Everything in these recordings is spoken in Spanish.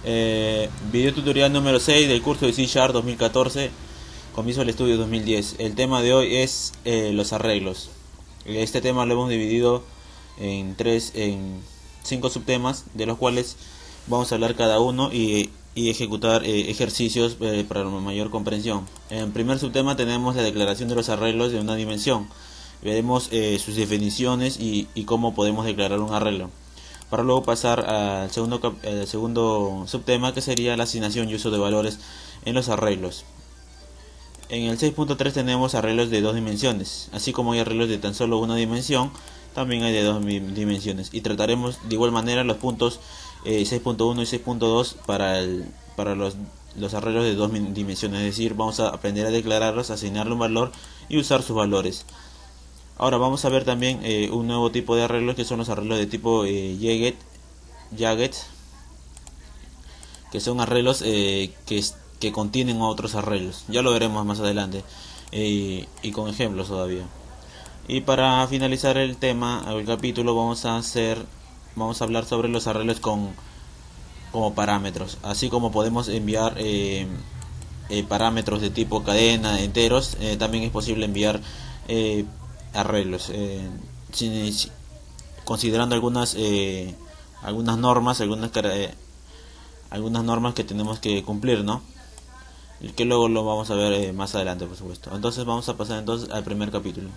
Video tutorial número 6 del curso de C# 2014 con Visual Studio 2010. El tema de hoy es los arreglos. Este tema lo hemos dividido en 5 subtemas, de los cuales vamos a hablar cada uno y ejecutar ejercicios para una mayor comprensión. En el primer subtema tenemos la declaración de los arreglos de una dimensión. Veremos sus definiciones y cómo podemos declarar un arreglo, para luego pasar al segundo subtema, que sería la asignación y uso de valores en los arreglos. En el 6.3 tenemos arreglos de 2 dimensiones, así como hay arreglos de tan solo una dimensión, también hay de 2 dimensiones, y trataremos de igual manera los puntos 6.1 y 6.2 para los arreglos de 2 dimensiones, es decir, vamos a aprender a declararlos, asignarle un valor y usar sus valores. Ahora vamos a ver también un nuevo tipo de arreglos, que son los arreglos de tipo jagged, que son arreglos que contienen otros arreglos. Ya lo veremos más adelante y con ejemplos todavía. Y para finalizar el tema, el capítulo, vamos a hablar sobre los arreglos como parámetros, así como podemos enviar parámetros de tipo cadena, enteros. También es posible enviar arreglos, considerando algunas normas, algunas normas que tenemos que cumplir, ¿no? Que luego lo vamos a ver más adelante, por supuesto. Entonces vamos a pasar al primer capítulo.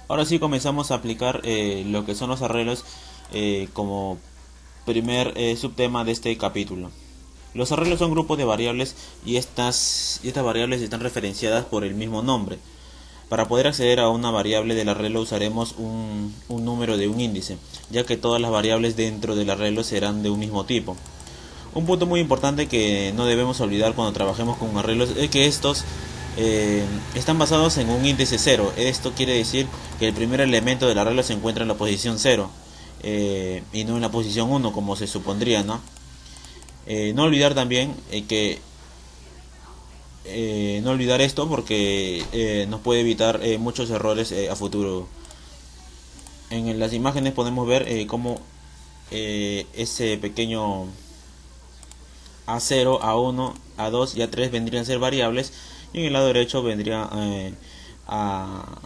Ahora sí comenzamos a aplicar lo que son los arreglos como primer subtema de este capítulo. Los arreglos son grupos de variables y estas variables están referenciadas por el mismo nombre. Para poder acceder a una variable del arreglo usaremos un número de un índice, ya que todas las variables dentro del arreglo serán de un mismo tipo. Un punto muy importante que no debemos olvidar cuando trabajemos con arreglos es que estos están basados en un índice 0. Esto quiere decir que el primer elemento del arreglo se encuentra en la posición 0 y no en la posición 1, como se supondría, ¿no? No olvidar también no olvidar esto, porque nos puede evitar muchos errores a futuro. En las imágenes podemos ver cómo ese pequeño A0, A1, A2 y A3 vendrían a ser variables, y en el lado derecho vendría a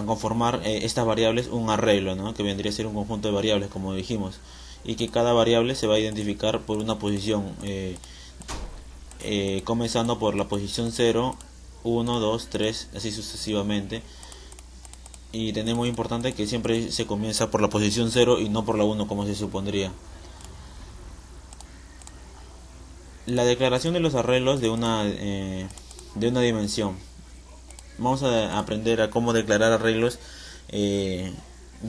conformar estas variables un arreglo, ¿no? Que vendría a ser un conjunto de variables, como dijimos, y que cada variable se va a identificar por una posición, comenzando por la posición 0, 1, 2, 3, así sucesivamente. Y tenemos muy importante que siempre se comienza por la posición 0 y no por la 1, como se supondría. La declaración de los arreglos de una dimensión. Vamos a aprender a cómo declarar arreglos de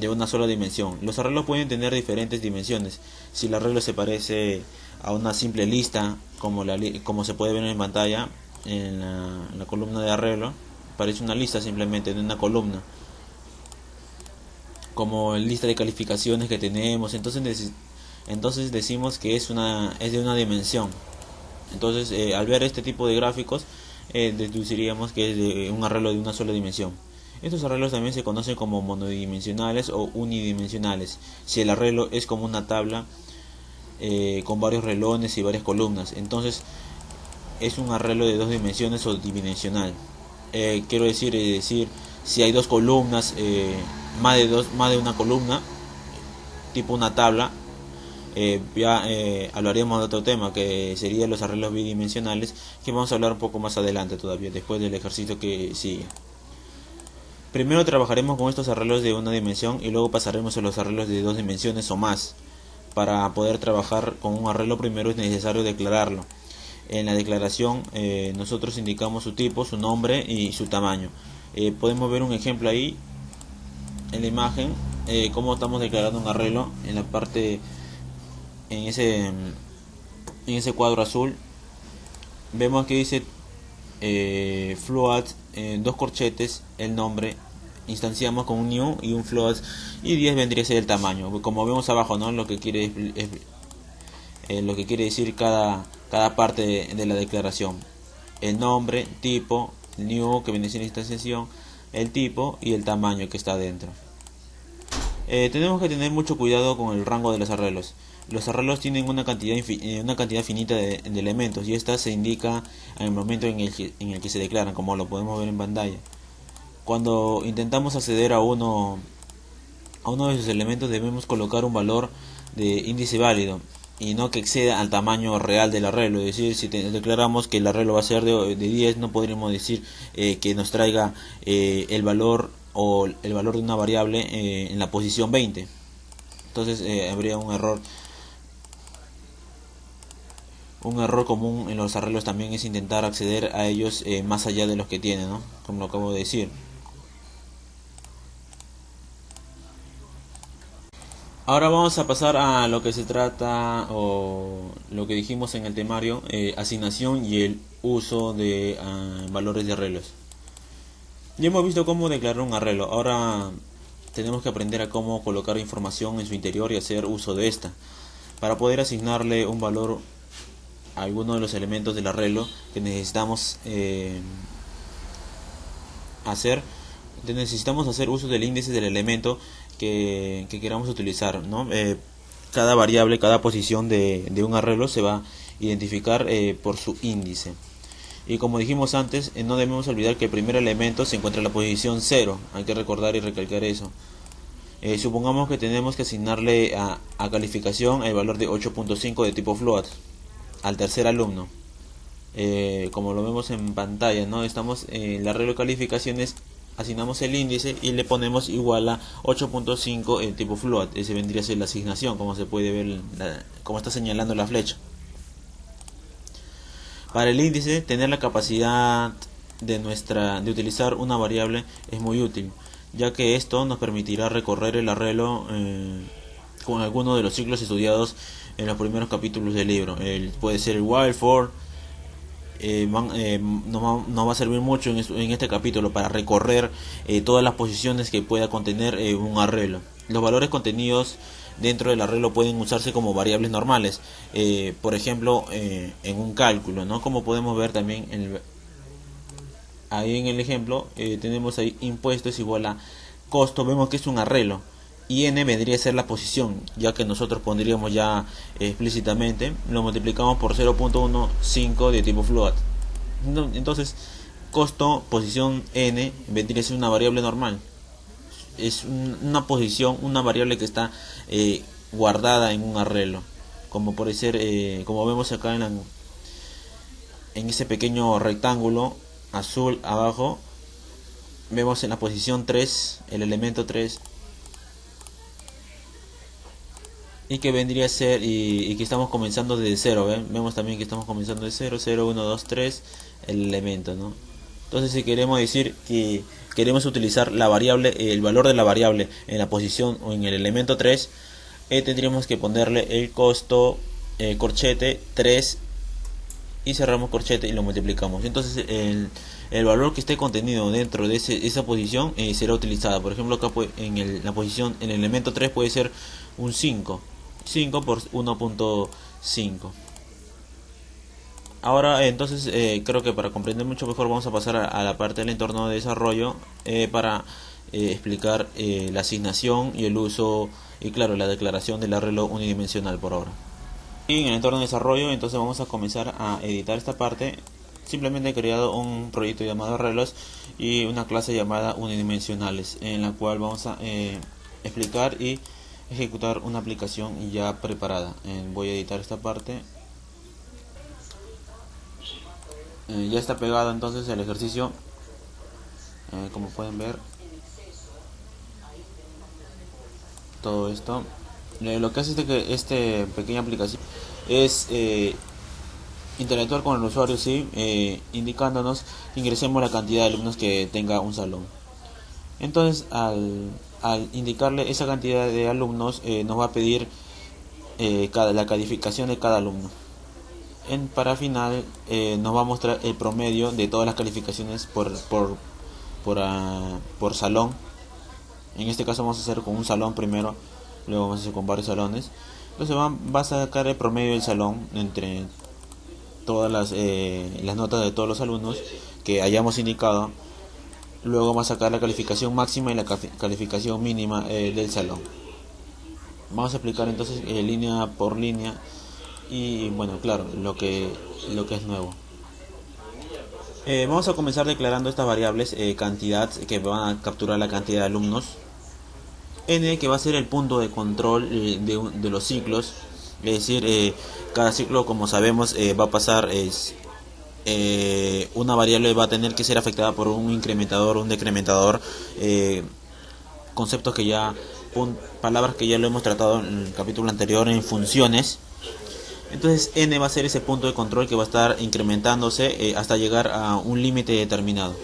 una sola dimensión. Los arreglos pueden tener diferentes dimensiones. Si el arreglo se parece a una simple lista, como se puede ver en pantalla, en la columna de arreglo, parece una lista simplemente de una columna, como lista de calificaciones que tenemos. Entonces decimos que es de una dimensión. Entonces al ver este tipo de gráficos deduciríamos que es de un arreglo de una sola dimensión. Estos arreglos también se conocen como monodimensionales o unidimensionales, si el arreglo es como una tabla con varios relones y varias columnas. Entonces es un arreglo de 2 dimensiones o bidimensional. Quiero decir si hay 2 columnas, más de una columna, tipo una tabla. Ya hablaríamos de otro tema, que serían los arreglos bidimensionales, que vamos a hablar un poco más adelante todavía, después del ejercicio que sigue. Primero trabajaremos con estos arreglos de una dimensión y luego pasaremos a los arreglos de 2 dimensiones o más. Para poder trabajar con un arreglo, primero es necesario declararlo. En la declaración nosotros indicamos su tipo, su nombre y su tamaño. Podemos ver un ejemplo ahí en la imagen, cómo estamos declarando un arreglo. En la parte, en ese cuadro azul, vemos que dice float, 2 corchetes, el nombre, instanciamos con un new y un float, y 10 vendría a ser el tamaño, como vemos abajo, ¿no? Lo que quiere decir cada parte de la declaración: el nombre, tipo, new, que viene a ser instanciación, el tipo y el tamaño que está dentro. Tenemos que tener mucho cuidado con el rango de los arreglos. Los arreglos tienen una cantidad finita de elementos, y esta se indica en el momento en el que se declaran, como lo podemos ver en pantalla. Cuando intentamos acceder a uno de esos elementos, debemos colocar un valor de índice válido y no que exceda al tamaño real del arreglo. Es decir, si declaramos que el arreglo va a ser de 10, no podríamos decir que nos traiga el valor o el valor de una variable en la posición 20. Entonces habría un error. Un error común en los arreglos también es intentar acceder a ellos más allá de los que tienen, ¿no? Como lo acabo de decir. Ahora vamos a pasar a lo que se trata, o lo que dijimos en el temario, asignación y el uso de valores de arreglos. Ya hemos visto cómo declarar un arreglo. Ahora tenemos que aprender a cómo colocar información en su interior y hacer uso de esta. Para poder asignarle un valor a alguno de los elementos del arreglo que necesitamos hacer uso del índice del elemento que queramos utilizar, ¿no? Cada variable, cada posición de un arreglo se va a identificar por su índice. Y como dijimos antes, no debemos olvidar que el primer elemento se encuentra en la posición 0. Hay que recordar y recalcar eso. Supongamos que tenemos que asignarle a calificación el valor de 8.5 de tipo float al tercer alumno. Como lo vemos en pantalla, ¿no? Estamos en el arreglo de calificaciones, asignamos el índice y le ponemos igual a 8.5 en tipo float. Ese vendría a ser la asignación, como se puede ver, como está señalando la flecha. Para el índice, tener la capacidad de utilizar una variable es muy útil, ya que esto nos permitirá recorrer el arreglo con alguno de los ciclos estudiados en los primeros capítulos del libro. Puede ser el while, for. Nos va a servir mucho en este capítulo para recorrer todas las posiciones que pueda contener un arreglo. Los valores contenidos dentro del arreglo pueden usarse como variables normales, por ejemplo en un cálculo, ¿no? Como podemos ver también ahí en el ejemplo, tenemos ahí impuestos igual a costo. Vemos que es un arreglo y n vendría a ser la posición, ya que nosotros pondríamos ya explícitamente, lo multiplicamos por 0.15 de tipo float. Entonces costo, posición n, vendría a ser una variable normal. Es una posición, una variable que está guardada en un arreglo, como puede ser, como vemos acá en ese pequeño rectángulo azul abajo. Vemos en la posición 3 el elemento 3, y que vendría a ser y que estamos comenzando desde 0. Vemos también que estamos comenzando de 0, 0, 1, 2, 3 el elemento, ¿no? Entonces, si queremos decir que queremos utilizar la variable, el valor de la variable en la posición o en el elemento 3, tendríamos que ponerle el costo corchete 3 y cerramos corchete y lo multiplicamos. Entonces el valor que esté contenido dentro de esa posición será utilizada. Por ejemplo, acá la posición, en el elemento 3 puede ser un 5 por 1.5. Ahora entonces creo que para comprender mucho mejor vamos a pasar a la parte del entorno de desarrollo para explicar la asignación y el uso, y claro, la declaración del arreglo unidimensional por ahora. Y en el entorno de desarrollo entonces vamos a comenzar a editar esta parte. Simplemente he creado un proyecto llamado arreglos y una clase llamada unidimensionales, en la cual vamos a explicar y ejecutar una aplicación ya preparada. Voy a editar esta parte. Ya está pegado entonces el ejercicio, como pueden ver, todo esto. Lo que hace este pequeña aplicación es interactuar con el usuario, ¿sí? Indicándonos que ingresemos la cantidad de alumnos que tenga un salón. Entonces al indicarle esa cantidad de alumnos, nos va a pedir la calificación de cada alumno. Para final nos va a mostrar el promedio de todas las calificaciones por salón. En este caso vamos a hacer con un salón primero, luego vamos a hacer con varios salones. Entonces va a sacar el promedio del salón entre todas las notas de todos los alumnos que hayamos indicado. Luego vamos a sacar la calificación máxima y la calificación mínima del salón. Vamos a explicar entonces línea por línea y bueno, claro, lo que es nuevo. Vamos a comenzar declarando estas variables cantidad que van a capturar la cantidad de alumnos, n que va a ser el punto de control de los ciclos, es decir, cada ciclo, como sabemos, va a pasar una variable va a tener que ser afectada por un incrementador, un decrementador, conceptos que ya, palabras que ya lo hemos tratado en el capítulo anterior en funciones. Entonces n va a ser ese punto de control que va a estar incrementándose hasta llegar a un límite determinado.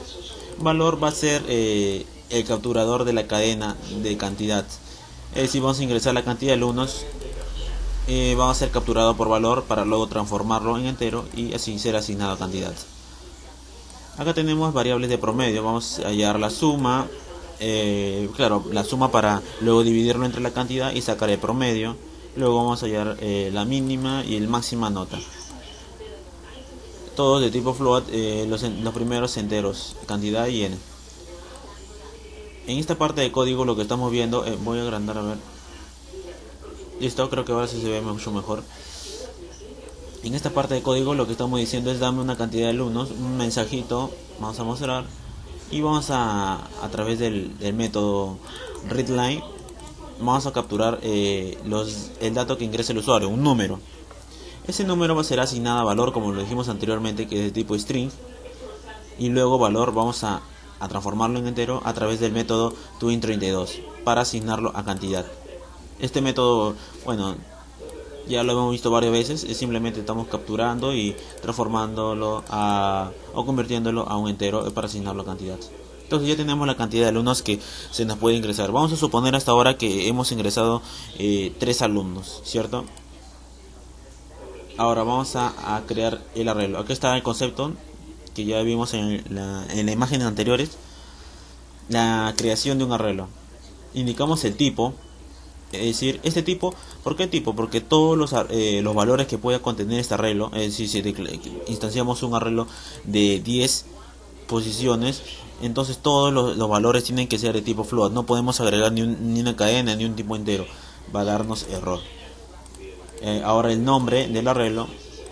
Valor va a ser el capturador de la cadena de cantidad. Es decir, vamos a ingresar la cantidad de alumnos, va a ser capturado por valor para luego transformarlo en entero y así ser asignado a cantidad. Acá tenemos variables de promedio, vamos a hallar la suma, claro, la suma para luego dividirlo entre la cantidad y sacar el promedio. Luego vamos a hallar la mínima y el máxima nota. Todos de tipo float, los primeros enteros, cantidad y n. En esta parte de código lo que estamos viendo, voy a agrandar a ver. Listo, creo que ahora sí se ve mucho mejor. En esta parte de código lo que estamos diciendo es dame una cantidad de alumnos, un mensajito, vamos a mostrar. Y vamos a través del método readLine, vamos a capturar el dato que ingresa el usuario, un número. Ese número va a ser asignado a valor, como lo dijimos anteriormente, que es de tipo string, y luego valor vamos a transformarlo en entero a través del método toInt32 para asignarlo a cantidad. Este método, bueno, ya lo hemos visto varias veces, es simplemente estamos capturando y transformándolo o convirtiéndolo a un entero para asignarlo a cantidad. Entonces ya tenemos la cantidad de alumnos que se nos puede ingresar. Vamos a suponer hasta ahora que hemos ingresado 3 alumnos, ¿cierto? Ahora vamos a crear el arreglo. Aquí está el concepto que ya vimos en la imagen anteriores. La creación de un arreglo. Indicamos el tipo, es decir, este tipo. ¿Por qué tipo? Porque todos los valores que pueda contener este arreglo, es decir, si instanciamos un arreglo de 10 posiciones, entonces todos los valores tienen que ser de tipo float. No podemos agregar ni una cadena ni un tipo entero, va a darnos error. Ahora el nombre del arreglo,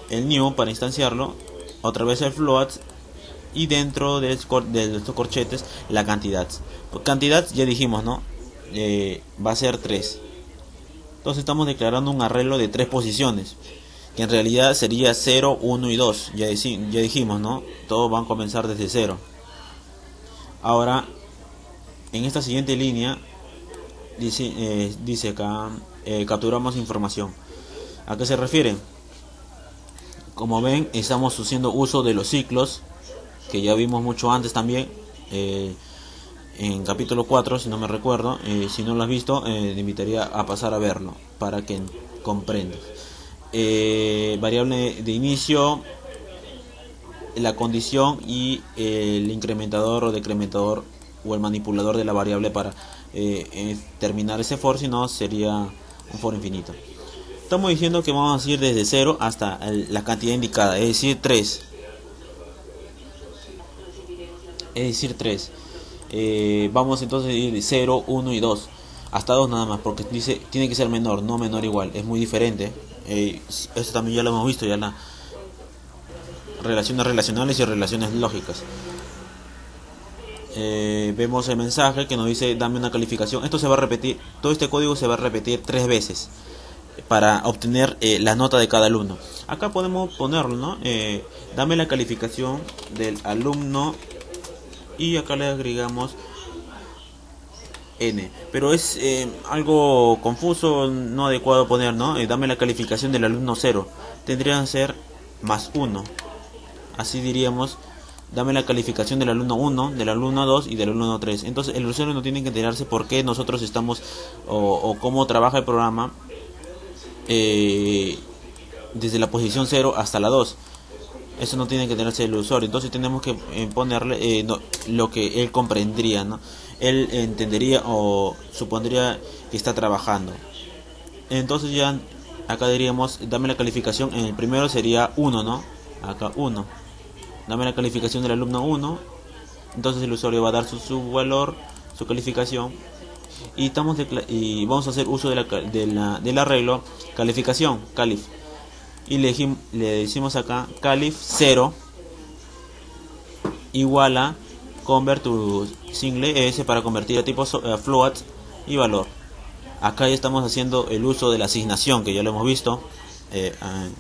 el new para instanciarlo, otra vez el float y dentro de estos corchetes la cantidad. Cantidad ya dijimos, ¿no? Va a ser 3. Entonces estamos declarando un arreglo de 3 posiciones, que en realidad sería 0, 1 y 2. Ya dijimos, ¿no? Todos van a comenzar desde 0. Ahora, en esta siguiente línea, dice acá, capturamos información. ¿A qué se refiere? Como ven, estamos haciendo uso de los ciclos, que ya vimos mucho antes también, en capítulo 4, si no me recuerdo. Si no lo has visto, te invitaría a pasar a verlo, para que comprendas. Variable de inicio, la condición y el incrementador o decrementador o el manipulador de la variable para terminar ese for, si no sería un for infinito. Estamos diciendo que vamos a ir desde 0 hasta la cantidad indicada, es decir 3. Vamos entonces a ir de 0, 1 y 2 hasta 2 nada más, porque dice tiene que ser menor, no menor igual, es muy diferente. Esto también ya lo hemos visto, ya la relaciones relacionales y relaciones lógicas. Vemos el mensaje que nos dice dame una calificación. Esto se va a repetir, todo este código se va a repetir 3 veces para obtener la nota de cada alumno. Acá podemos ponerlo, ¿no? Dame la calificación del alumno y acá le agregamos n, pero es algo confuso, no adecuado poner, ¿no? Dame la calificación del alumno 0, tendría que ser más 1. Así diríamos, dame la calificación del alumno 1, del alumno 2 y del alumno 3. Entonces el usuario no tiene que enterarse por qué nosotros estamos o cómo trabaja el programa desde la posición 0 hasta la 2. Eso no tiene que tenerse el usuario. Entonces tenemos que ponerle lo que él comprendería, ¿no? Él entendería o supondría que está trabajando. Entonces ya acá diríamos dame la calificación. En el primero sería 1, ¿no? Acá 1. Dame la calificación del alumno 1. Entonces el usuario va a dar su valor, su calificación. y vamos a hacer uso del arreglo calificación, calif, y le decimos acá calif 0 igual a convert to single s para convertir a tipo float y valor. Acá ya estamos haciendo el uso de la asignación, que ya lo hemos visto en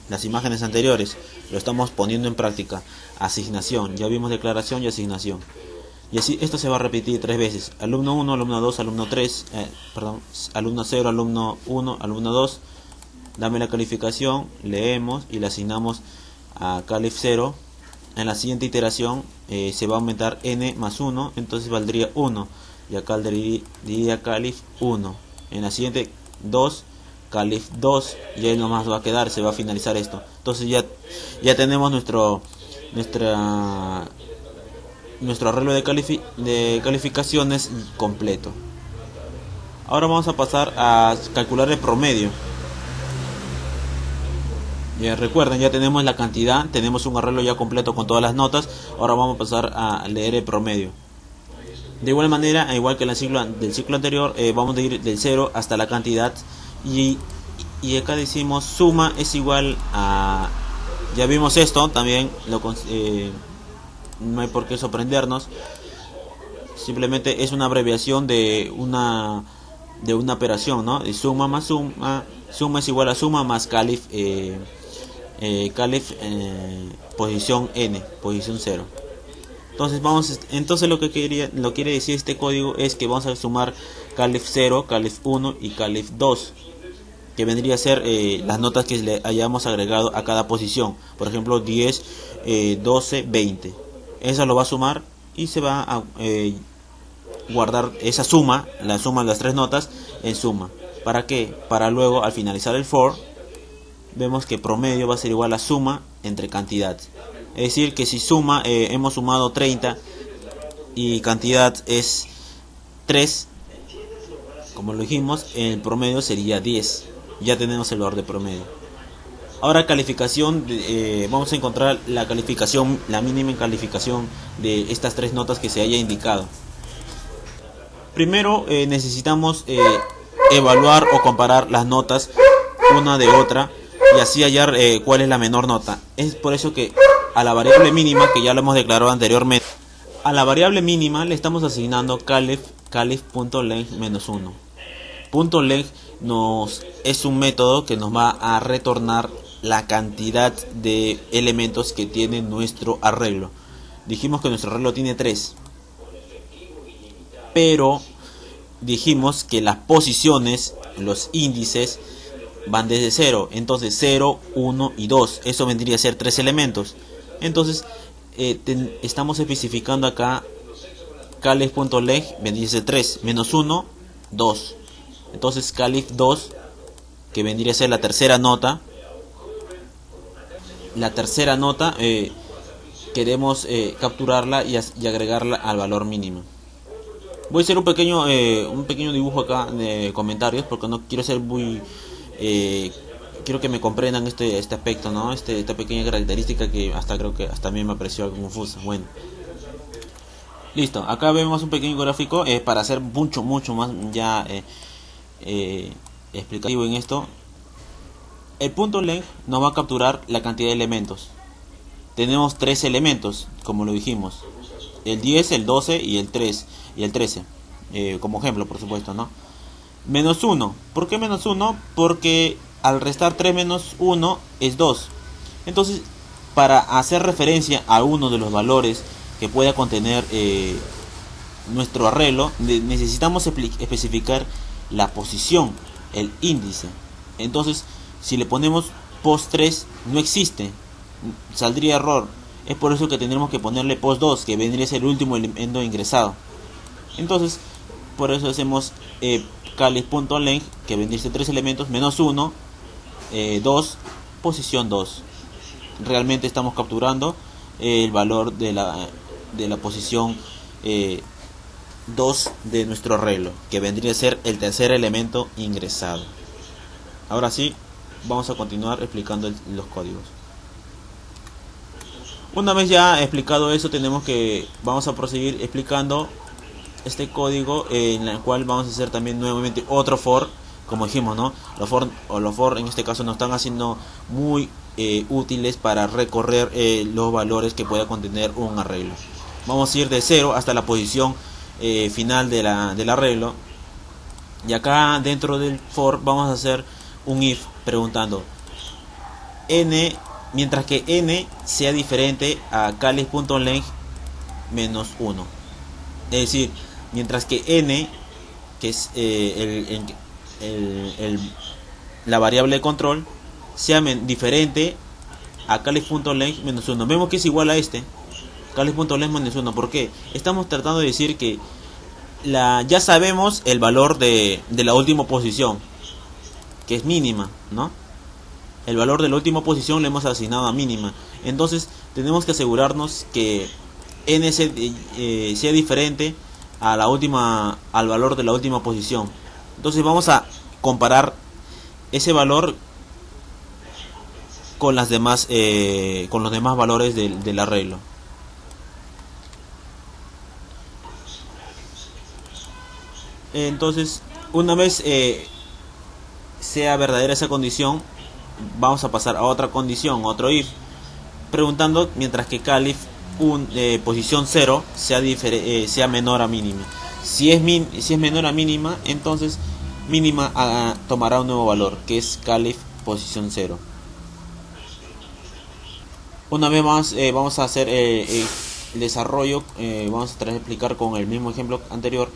las imágenes anteriores. Lo estamos poniendo en práctica. Asignación, ya vimos declaración y asignación. Y así esto se va a repetir 3 veces. Alumno 1, alumno 2, alumno 3, alumno 0, alumno 1, alumno 2. Dame la calificación, leemos y le asignamos a calif 0. En la siguiente iteración se va a aumentar n más 1, entonces valdría 1. Y acá diría calif 1. En la siguiente 2, calif 2. Y ahí nomás va a quedar, se va a finalizar esto. Entonces ya tenemos nuestro arreglo de calificaciones completo. Ahora vamos a pasar a calcular el promedio. Ya recuerden, ya tenemos la cantidad, tenemos un arreglo ya completo con todas las notas. Ahora vamos a pasar a leer el promedio. De igual manera, igual que en del ciclo anterior, vamos a ir del 0 hasta la cantidad. Y acá decimos suma es igual a... Ya vimos esto, también no hay por qué sorprendernos. Simplemente es una abreviación de una operación, ¿no? Y suma más suma. Suma es igual a suma más calif, posición n, posición 0. Entonces lo que quiere decir este código es que vamos a sumar calif 0, calif 1 y calif 2, que vendría a ser las notas que le hayamos agregado a cada posición. Por ejemplo, 10, 12, 20. Esa lo va a sumar y se va a guardar esa suma, la suma de las 3 notas en suma. ¿Para qué? Para luego, al finalizar el for, vemos que promedio va a ser igual a suma entre cantidad. Es decir, que si suma, hemos sumado 30 y cantidad es 3, como lo dijimos, el promedio sería 10. Ya tenemos el valor de promedio. Ahora calificación, vamos a encontrar la calificación, la mínima en calificación de estas 3 notas que se haya indicado. Primero necesitamos evaluar o comparar las notas una de otra y así hallar cuál es la menor nota. Es por eso que a la variable mínima, que ya lo hemos declarado anteriormente, a la variable mínima le estamos asignando calif.length menos 1. .length es un método que nos va a retornar la cantidad de elementos que tiene nuestro arreglo. Dijimos que nuestro arreglo tiene 3, pero dijimos que las posiciones, los índices, van desde 0. Entonces 0, 1 y 2. Eso vendría a ser 3 elementos. Entonces estamos especificando acá calif.length vendría a ser 3, menos 1, 2. Entonces calif 2, que vendría a ser la tercera nota. La tercera nota queremos capturarla y agregarla al valor mínimo. Voy a hacer un pequeño dibujo acá de comentarios porque no quiero ser muy... quiero que me comprendan este aspecto, ¿no? Esta pequeña característica que creo que hasta a mí me pareció algo confusa. Bueno, listo. Acá vemos un pequeño gráfico para hacer mucho más ya explicativo en esto. El punto length nos va a capturar la cantidad de elementos. Tenemos 3 elementos, como lo dijimos: el 10, el 12 y el 3 y el 13, como ejemplo, por supuesto, ¿no? Menos 1. ¿Por qué menos 1? Porque al restar 3 menos 1 es 2. Entonces, para hacer referencia a uno de los valores que pueda contener nuestro arreglo, necesitamos especificar la posición, el índice. Entonces, si le ponemos post 3, no existe, saldría error. Es por eso que tendremos que ponerle post 2, que vendría a ser el último elemento ingresado. Entonces, por eso hacemos calif.length, que vendría a ser 3 elementos, menos 1, 2, posición 2. Realmente estamos capturando el valor de la posición 2 de nuestro arreglo, que vendría a ser el tercer elemento ingresado. Ahora sí, vamos a continuar explicando los códigos. Una vez ya explicado eso, vamos a proseguir explicando este código en el cual vamos a hacer también nuevamente otro for, como dijimos, ¿no? Los for en este caso nos están haciendo muy útiles para recorrer los valores que pueda contener un arreglo. Vamos a ir de 0 hasta la posición final del arreglo, y acá dentro del for vamos a hacer un if preguntando n, mientras que n sea diferente a calif.length menos 1. Es decir, mientras que n, que es la variable de control, sea diferente a calif.length menos 1. Vemos que es igual a calif.length menos 1. ¿Por qué? Estamos tratando de decir que ya sabemos el valor de la última posición, que es mínima, ¿no? El valor de la última posición le hemos asignado a mínima. Entonces tenemos que asegurarnos que n sea diferente a al valor de la última posición. Entonces vamos a comparar ese valor con los demás valores del arreglo. Entonces, una vez sea verdadera esa condición, vamos a pasar a otra condición, otro if, preguntando mientras que calif posición 0 sea menor a mínima. Si es menor a mínima, entonces mínima tomará un nuevo valor, que es calif posición 0. Una vez más vamos a hacer el desarrollo, vamos a explicar con el mismo ejemplo anterior,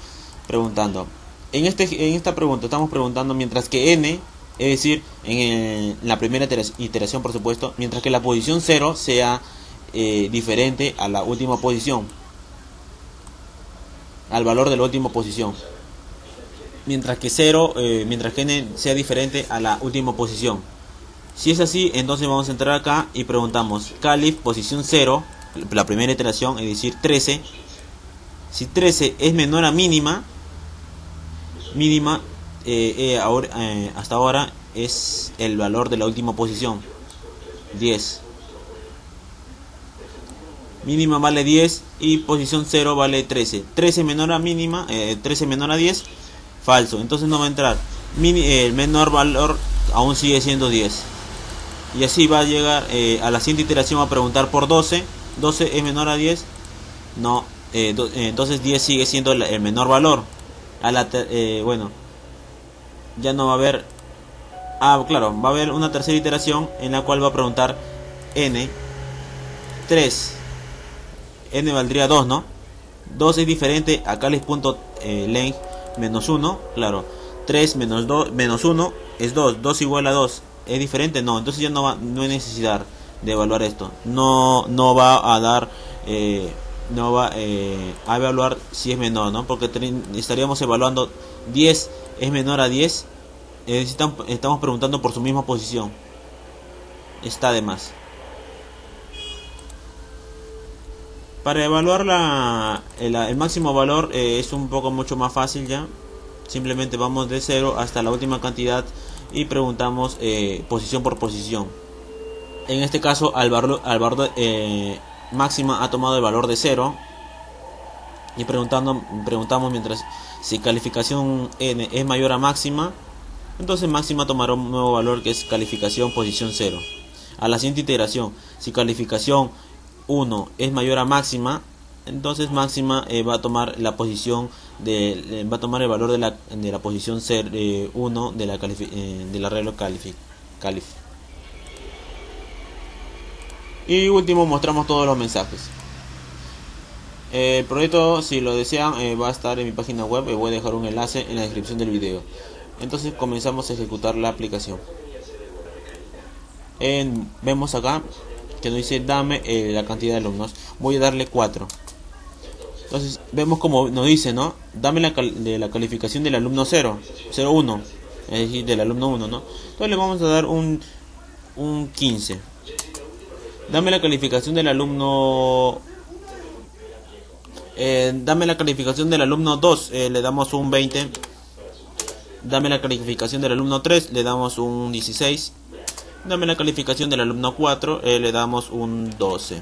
preguntando. En esta pregunta estamos preguntando mientras que n, es decir, en la primera iteración, por supuesto, mientras que la posición 0 sea diferente a la última posición, al valor de la última posición, mientras que n sea diferente a la última posición. Si es así, entonces vamos a entrar acá y preguntamos calif posición 0, la primera iteración, es decir 13. Si 13 es menor a mínima, hasta ahora es el valor de la última posición, 10. Mínima vale 10 y posición 0 vale 13. 13 menor a mínima, 13 menor a 10, falso. Entonces no va a entrar. El menor valor aún sigue siendo 10. Y así va a llegar a la siguiente iteración, va a preguntar por 12. 12 es menor a 10. No, entonces 10 sigue siendo el menor valor. Bueno, ya no va a haber. Claro, va a haber una tercera iteración en la cual va a preguntar n 3. N valdría 2, ¿no? 2 es diferente a calif.length menos 1, claro. 3 menos 2 menos 1 es 2. 2 igual a 2. ¿Es diferente? No, entonces ya no hay necesidad de evaluar esto. No va a dar, no va a evaluar si es menor, ¿no? Porque estaríamos evaluando 10 es menor a 10. Estamos preguntando por su misma posición. Está de más. Para evaluar el máximo valor es un poco mucho más fácil ya. Simplemente vamos de 0 hasta la última cantidad y preguntamos posición por posición. En este caso al valor máxima ha tomado el valor de 0 y preguntamos mientras si calificación n es mayor a máxima, entonces máxima tomará un nuevo valor que es calificación posición 0. A la siguiente iteración, si calificación 1 es mayor a máxima, entonces máxima va a tomar la posición va a tomar el valor de la posición 1 del arreglo calif. Y último, mostramos todos los mensajes. El proyecto, si lo desean, va a estar en mi página web. Voy a dejar un enlace en la descripción del video. Entonces comenzamos a ejecutar la aplicación. Vemos acá que nos dice dame la cantidad de alumnos. Voy a darle 4. Entonces vemos como nos dice, ¿no? Dame la calificación del alumno 01, es decir, del alumno 1, ¿no? Entonces le vamos a dar un 15. Dame la calificación del alumno dame la calificación del alumno 2, le damos un 20. Dame la calificación del alumno 3, le damos un 16. Dame la calificación del alumno 4, le damos un 12.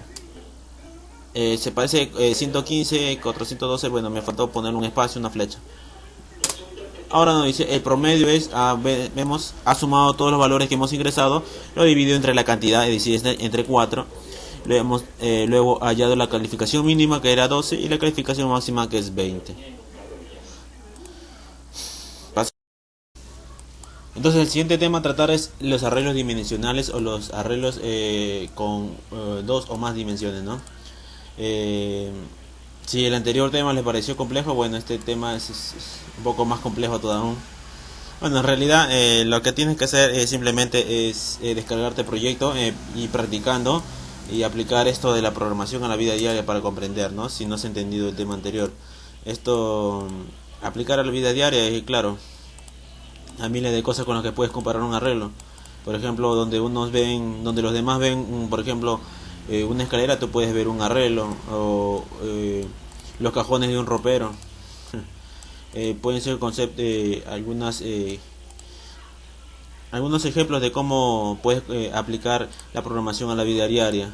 Se parece 115, 412, bueno, me faltó poner un espacio, una flecha. Ahora nos dice el promedio es, vemos, ha sumado todos los valores que hemos ingresado, lo dividido entre la cantidad, es decir, entre 4. Luego hallado la calificación mínima que era 12 y la calificación máxima que es 20. Entonces el siguiente tema a tratar es los arreglos dimensionales o los arreglos con dos o más dimensiones, ¿no? Eh, si el anterior tema les pareció complejo, bueno, este tema es un poco más complejo todavía. Bueno, en realidad lo que tienes que hacer simplemente es descargarte el proyecto y practicando y aplicar esto de la programación a la vida diaria para comprender, ¿no? Si no has entendido el tema anterior. Esto, aplicar a la vida diaria, y claro, a miles de cosas con las que puedes comparar un arreglo. Por ejemplo, donde los demás ven, por ejemplo, una escalera, tú puedes ver un arreglo o los cajones de un ropero. Pueden ser algunos ejemplos de cómo puedes aplicar la programación a la vida diaria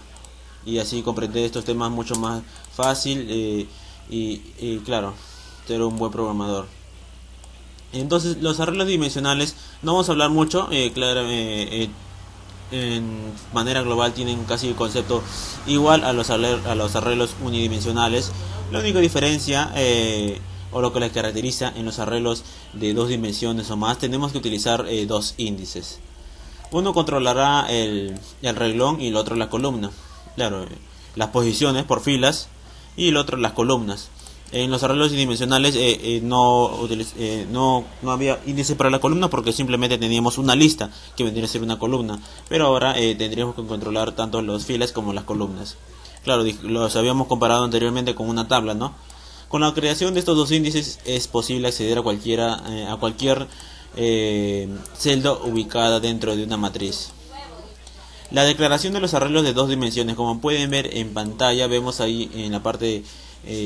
y así comprender estos temas mucho más fácil y claro, ser un buen programador. Entonces, los arreglos dimensionales, no vamos a hablar mucho, claro, en manera global tienen casi el concepto igual a los arreglos unidimensionales. La única diferencia o lo que les caracteriza en los arreglos de dos dimensiones o más, tenemos que utilizar dos índices. Uno controlará el renglón y el otro la columna. Claro, las posiciones por filas y el otro las columnas. En los arreglos bidimensionales no había índice para la columna porque simplemente teníamos una lista que vendría a ser una columna. Pero ahora tendríamos que controlar tanto las filas como las columnas. Claro, los habíamos comparado anteriormente con una tabla, ¿no? Con la creación de estos dos índices es posible acceder a cualquier celda ubicada dentro de una matriz. La declaración de los arreglos de dos dimensiones, como pueden ver en pantalla, vemos ahí en la parte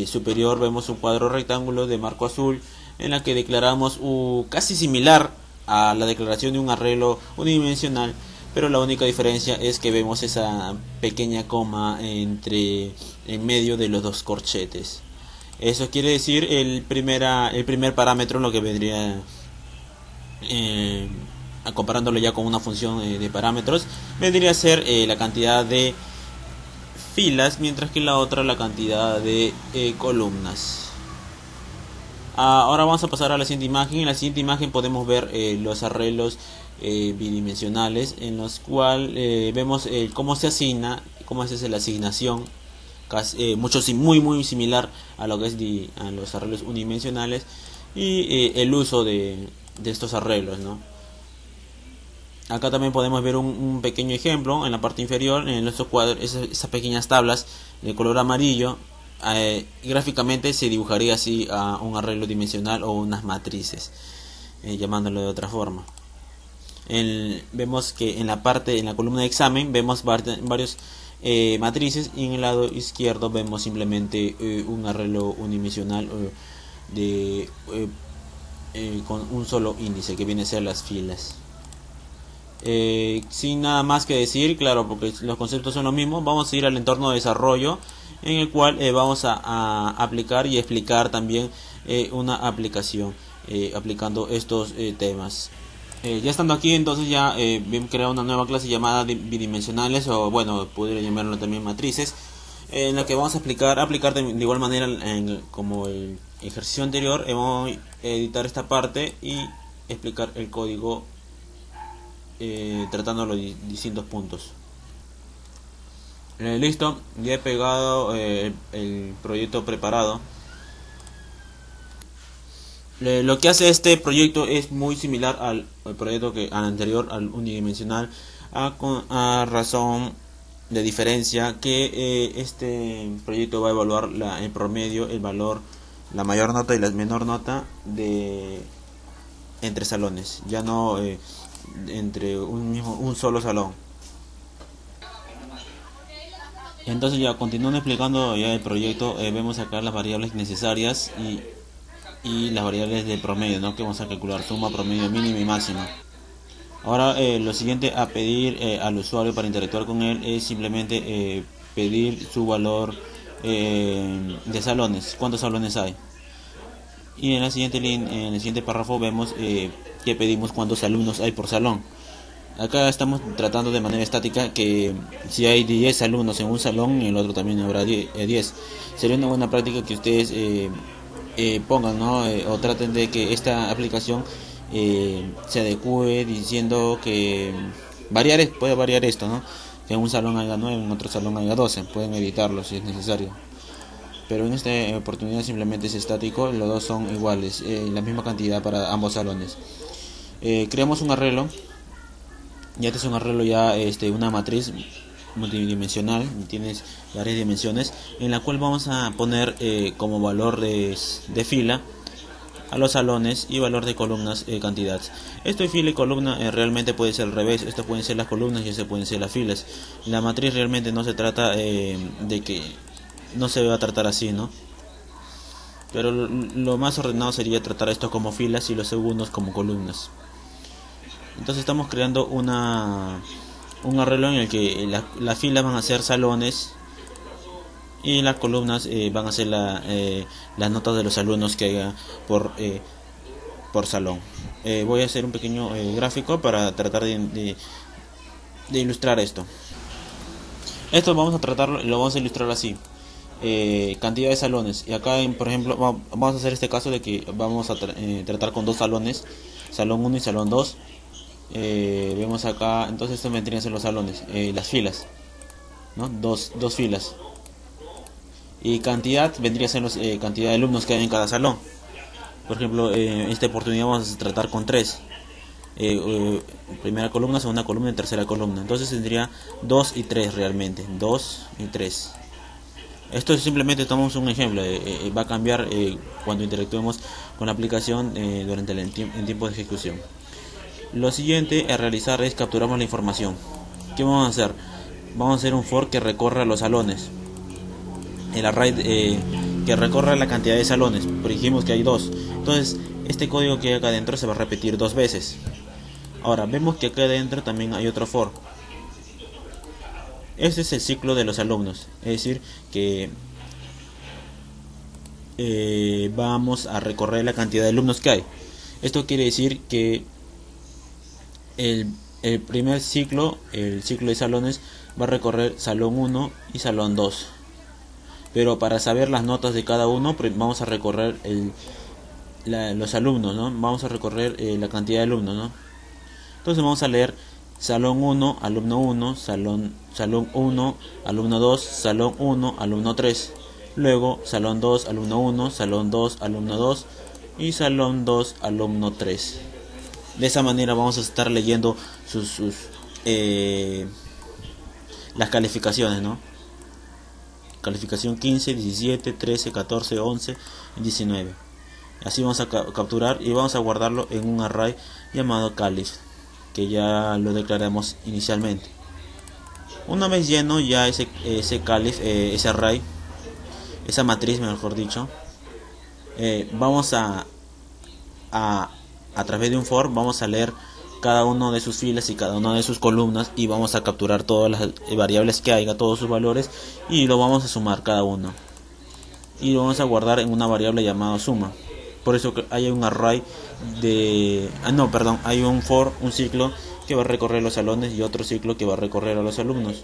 superior, vemos un cuadro rectángulo de marco azul en la que declaramos casi similar a la declaración de un arreglo unidimensional, pero la única diferencia es que vemos esa pequeña coma en medio de los dos corchetes. Eso quiere decir el primer parámetro, lo que vendría comparándolo ya con una función de parámetros, vendría a ser la cantidad de filas, mientras que la otra la cantidad de columnas. Ahora vamos a pasar a la siguiente imagen. En la siguiente imagen podemos ver los arreglos bidimensionales, en los cuales vemos cómo se asigna, cómo se hace la asignación, muy similar a lo que es a los arreglos unidimensionales, y el uso de estos arreglos, ¿no? Acá también podemos ver un pequeño ejemplo en la parte inferior, en estos cuadros, esas pequeñas tablas de color amarillo. Gráficamente se dibujaría así a un arreglo dimensional o unas matrices, llamándolo de otra forma. Vemos que en la columna de examen vemos varios matrices, y en el lado izquierdo vemos simplemente un arreglo unidimensional con un solo índice que viene a ser las filas. Sin nada más que decir, claro, porque los conceptos son los mismos, vamos a ir al entorno de desarrollo, en el cual vamos a aplicar y explicar también una aplicación aplicando estos temas. Ya estando aquí, entonces ya creado una nueva clase llamada bidimensionales, o bueno, podría llamarlo también matrices, en la que vamos a aplicar de igual manera como el ejercicio anterior. Vamos a editar esta parte y explicar el código tratando los distintos puntos. Listo, ya he pegado el proyecto preparado. Lo que hace este proyecto es muy similar al proyecto al anterior, al unidimensional, a razón de diferencia que este proyecto va a evaluar el promedio, el valor, la mayor nota y la menor nota entre salones, ya no entre un solo salón. Entonces, ya continuando explicando ya el proyecto, vemos acá las variables necesarias y las variables de promedio, ¿no? Que vamos a calcular suma, promedio, mínima y máxima. Ahora lo siguiente a pedir al usuario para interactuar con él es simplemente pedir su valor de salones, cuántos salones hay. Y en en el siguiente párrafo vemos que pedimos cuántos alumnos hay por salón. Acá estamos tratando de manera estática que si hay 10 alumnos en un salón, en el otro también habrá 10. Sería una buena práctica que ustedes pongan, ¿no? O traten de que esta aplicación se adecue diciendo que puede variar esto, ¿no? Que en un salón haya 9, en otro salón haya 12. Pueden evitarlo si es necesario. Pero en esta oportunidad simplemente es estático, los dos son iguales, la misma cantidad para ambos salones. Creamos un arreglo. Ya te es un arreglo una matriz multidimensional, tienes varias dimensiones, en la cual vamos a poner como valor de fila a los salones y valor de columnas cantidad. Esto de fila y columna realmente puede ser al revés, esto pueden ser las columnas y esto pueden ser las filas. La matriz realmente no se trata de que no se va a tratar así, ¿no? Pero lo más ordenado sería tratar esto como filas y los segundos como columnas. Entonces estamos creando un arreglo en el que las filas van a ser salones y las columnas van a ser las notas de los alumnos que haya por salón. Voy a hacer un pequeño gráfico para tratar de ilustrar esto. Esto lo vamos a ilustrar así. Cantidad de salones. Y acá, por ejemplo, vamos a hacer este caso de que vamos a tratar con dos salones, salón 1 y salón 2. Vemos acá, entonces estos vendrían a ser los salones, las filas, ¿no? Dos filas. Y cantidad vendría a ser cantidad de alumnos que hay en cada salón. Por ejemplo, en esta oportunidad vamos a tratar con 3. Primera columna, segunda columna y tercera columna. Entonces tendría 2 y 3 realmente. 2 y 3. Esto es simplemente tomamos un ejemplo. Va a cambiar cuando interactuemos con la aplicación durante el tiempo de ejecución. Lo siguiente a realizar es capturamos la información. ¿Qué vamos a hacer? Vamos a hacer un for que recorra los salones. El array que recorra la cantidad de salones. Pero dijimos que hay 2. Entonces este código que hay acá adentro se va a repetir 2 veces. Ahora vemos que acá adentro también hay otro for. Este es el ciclo de los alumnos. Es decir que vamos a recorrer la cantidad de alumnos que hay. Esto quiere decir que el primer ciclo, el ciclo de salones, va a recorrer salón 1 y salón 2. Pero para saber las notas de cada uno, vamos a recorrer los alumnos, ¿no? Vamos a recorrer la cantidad de alumnos, ¿no? Entonces vamos a leer salón 1, alumno 1, salón 1, alumno 2, salón 1, alumno 3. Luego salón 2, alumno 1, salón 2, alumno 2 y salón 2, alumno 3. De esa manera vamos a estar leyendo las calificaciones, ¿no? Calificación 15, 17, 13, 14, 11 y 19. Así vamos a capturar y vamos a guardarlo en un array llamado calif, que ya lo declaramos inicialmente. Una vez lleno ya ese calif, ese array, esa matriz mejor dicho, vamos a través de un for vamos a leer cada una de sus filas y cada una de sus columnas y vamos a capturar todas las variables que haya, todos sus valores, y lo vamos a sumar cada uno y lo vamos a guardar en una variable llamada suma. Por eso que hay un array hay un for, un ciclo que va a recorrer los salones y otro ciclo que va a recorrer a los alumnos.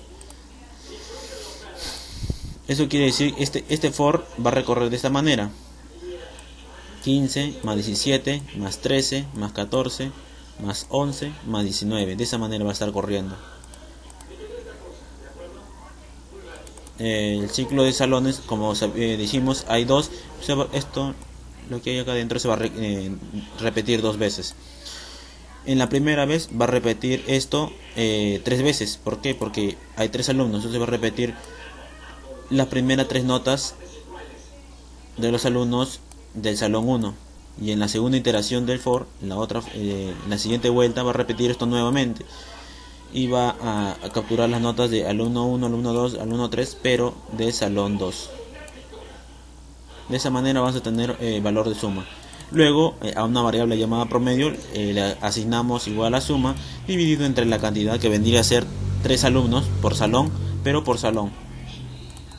Eso quiere decir este for va a recorrer de esta manera: 15 más 17 más 13 más 14 más 11 más 19. De esa manera va a estar corriendo. El ciclo de salones, como dijimos, hay 2. Esto, lo que hay acá adentro, se va a repetir 2 veces. En la primera vez va a repetir esto 3 veces. ¿Por qué? Porque hay 3 alumnos. Entonces va a repetir las primeras 3 notas de los alumnos del salón 1. Y en la segunda iteración del for, la siguiente vuelta, va a repetir esto nuevamente y va a capturar las notas de alumno 1, alumno 2, alumno 3, pero de salón 2. De esa manera vamos a tener valor de suma. Luego a una variable llamada promedio le asignamos igual a suma dividido entre la cantidad que vendría a ser 3 alumnos por salón, pero por salón.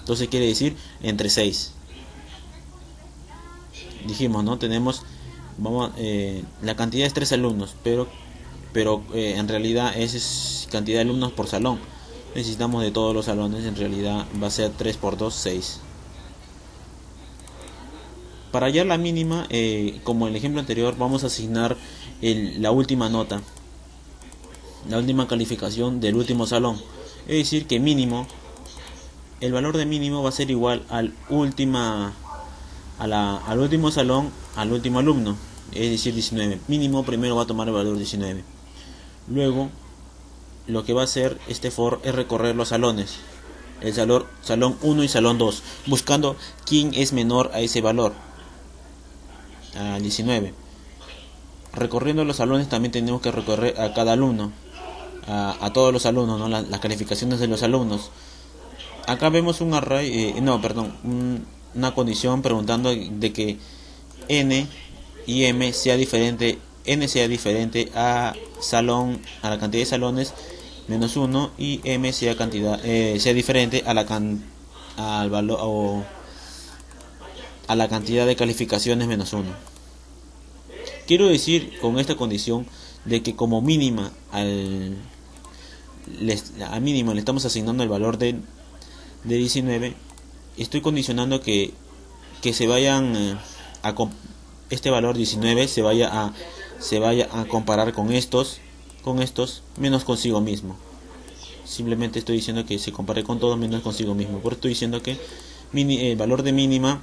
Entonces quiere decir entre 6. Dijimos, ¿no? Tenemos, la cantidad es 3 alumnos, pero en realidad esa es cantidad de alumnos por salón. Necesitamos de todos los salones, en realidad va a ser 3 por 2, 6. Para hallar la mínima, como en el ejemplo anterior, vamos a asignar la última nota, la última calificación del último salón. Es decir, que mínimo, el valor de mínimo va a ser igual al último salón, al último alumno, es decir, 19. Mínimo primero va a tomar el valor 19. Luego, lo que va a hacer este for es recorrer los salones, el salón 1 y salón 2, buscando quién es menor a ese valor, a 19. Recorriendo los salones también tenemos que recorrer a cada alumno, a todos los alumnos, ¿no? Las calificaciones de los alumnos. Acá vemos un array, una condición preguntando de que n y m sea diferente, n sea diferente a la cantidad de salones menos 1 y m sea diferente a al valor o a la cantidad de calificaciones menos 1. Quiero decir con esta condición de que como mínima a mínima le estamos asignando el valor de 19, estoy condicionando que se vayan este valor 19 se vaya a comparar con estos menos consigo mismo. Simplemente estoy diciendo que se compare con todos menos consigo mismo. Por eso estoy diciendo que el valor de mínima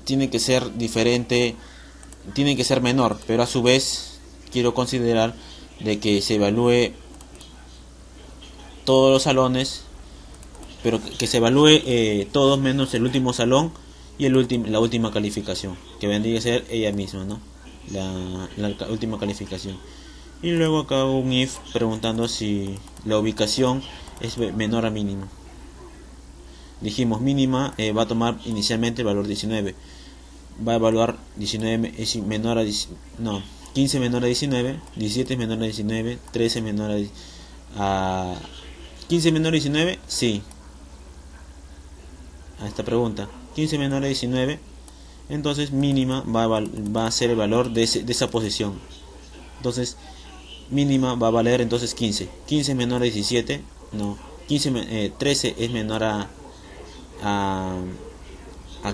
tiene que ser diferente, tiene que ser menor, pero a su vez quiero considerar de que se evalúe todos los salones, pero que se evalúe todos menos el último salón y la última calificación, que vendría a ser ella misma, ¿no? La última calificación. Y luego acá hago un if preguntando si la ubicación es menor a mínima. Dijimos mínima va a tomar inicialmente el valor 19. Va a evaluar 19 es menor a 15 menor a 19, 17 es menor a 19, 13 menor a 15 menor a 19, sí. A esta pregunta, 15 menor a 19, entonces mínima va a ser el valor de esa posición. Entonces mínima va a valer entonces 15. 15 es menor a 17, no. 13 es menor a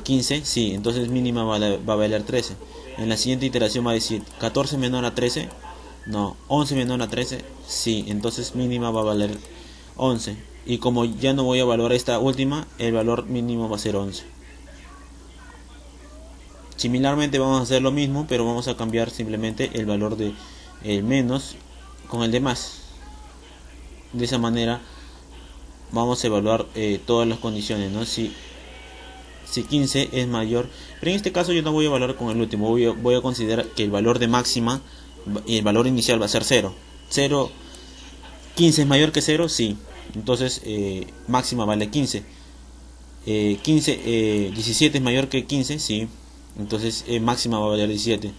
15, sí, entonces mínima va a valer 13. En la siguiente iteración va a decir 14 menor a 13, no. 11 menor a 13, sí, entonces mínima va a valer 11. Y como ya no voy a evaluar esta última, el valor mínimo va a ser 11. Similarmente vamos a hacer lo mismo, pero vamos a cambiar simplemente el valor de el menos con el de más. De esa manera vamos a evaluar todas las condiciones, ¿no? Si 15 es mayor, pero en este caso yo no voy a evaluar con el último, voy a considerar que el valor de máxima y el valor inicial va a ser 0. 15 es mayor que 0, sí. Entonces máxima vale 15. 17 es mayor que 15, sí. Entonces máxima va a valer 17.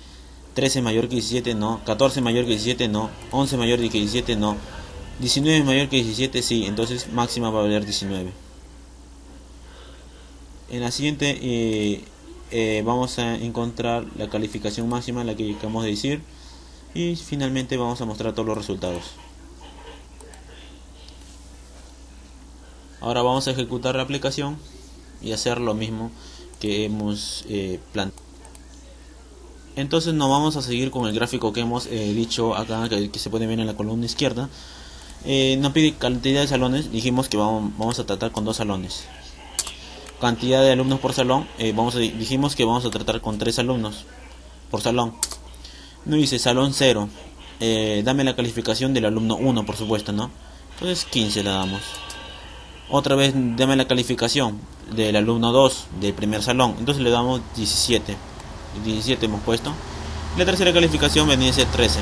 13 es mayor que 17, no. 14 es mayor que 17, no. 11 es mayor que 17, no. 19 es mayor que 17, sí. Entonces máxima va a valer 19. En la siguiente vamos a encontrar la calificación máxima, la que acabamos de decir. Y finalmente vamos a mostrar todos los resultados. Ahora vamos a ejecutar la aplicación y hacer lo mismo que hemos planteado. Entonces nos vamos a seguir con el gráfico que hemos dicho acá, que se puede ver en la columna izquierda. Nos pide cantidad de salones, dijimos que vamos a tratar con 2 salones. Cantidad de alumnos por salón, dijimos que vamos a tratar con 3 alumnos por salón. Nos dice salón 0, dame la calificación del alumno 1, por supuesto, ¿no? Entonces 15 le damos. Otra vez dame la calificación del alumno 2 del primer salón, entonces le damos 17. 17 hemos puesto. La tercera calificación viene a ser 13.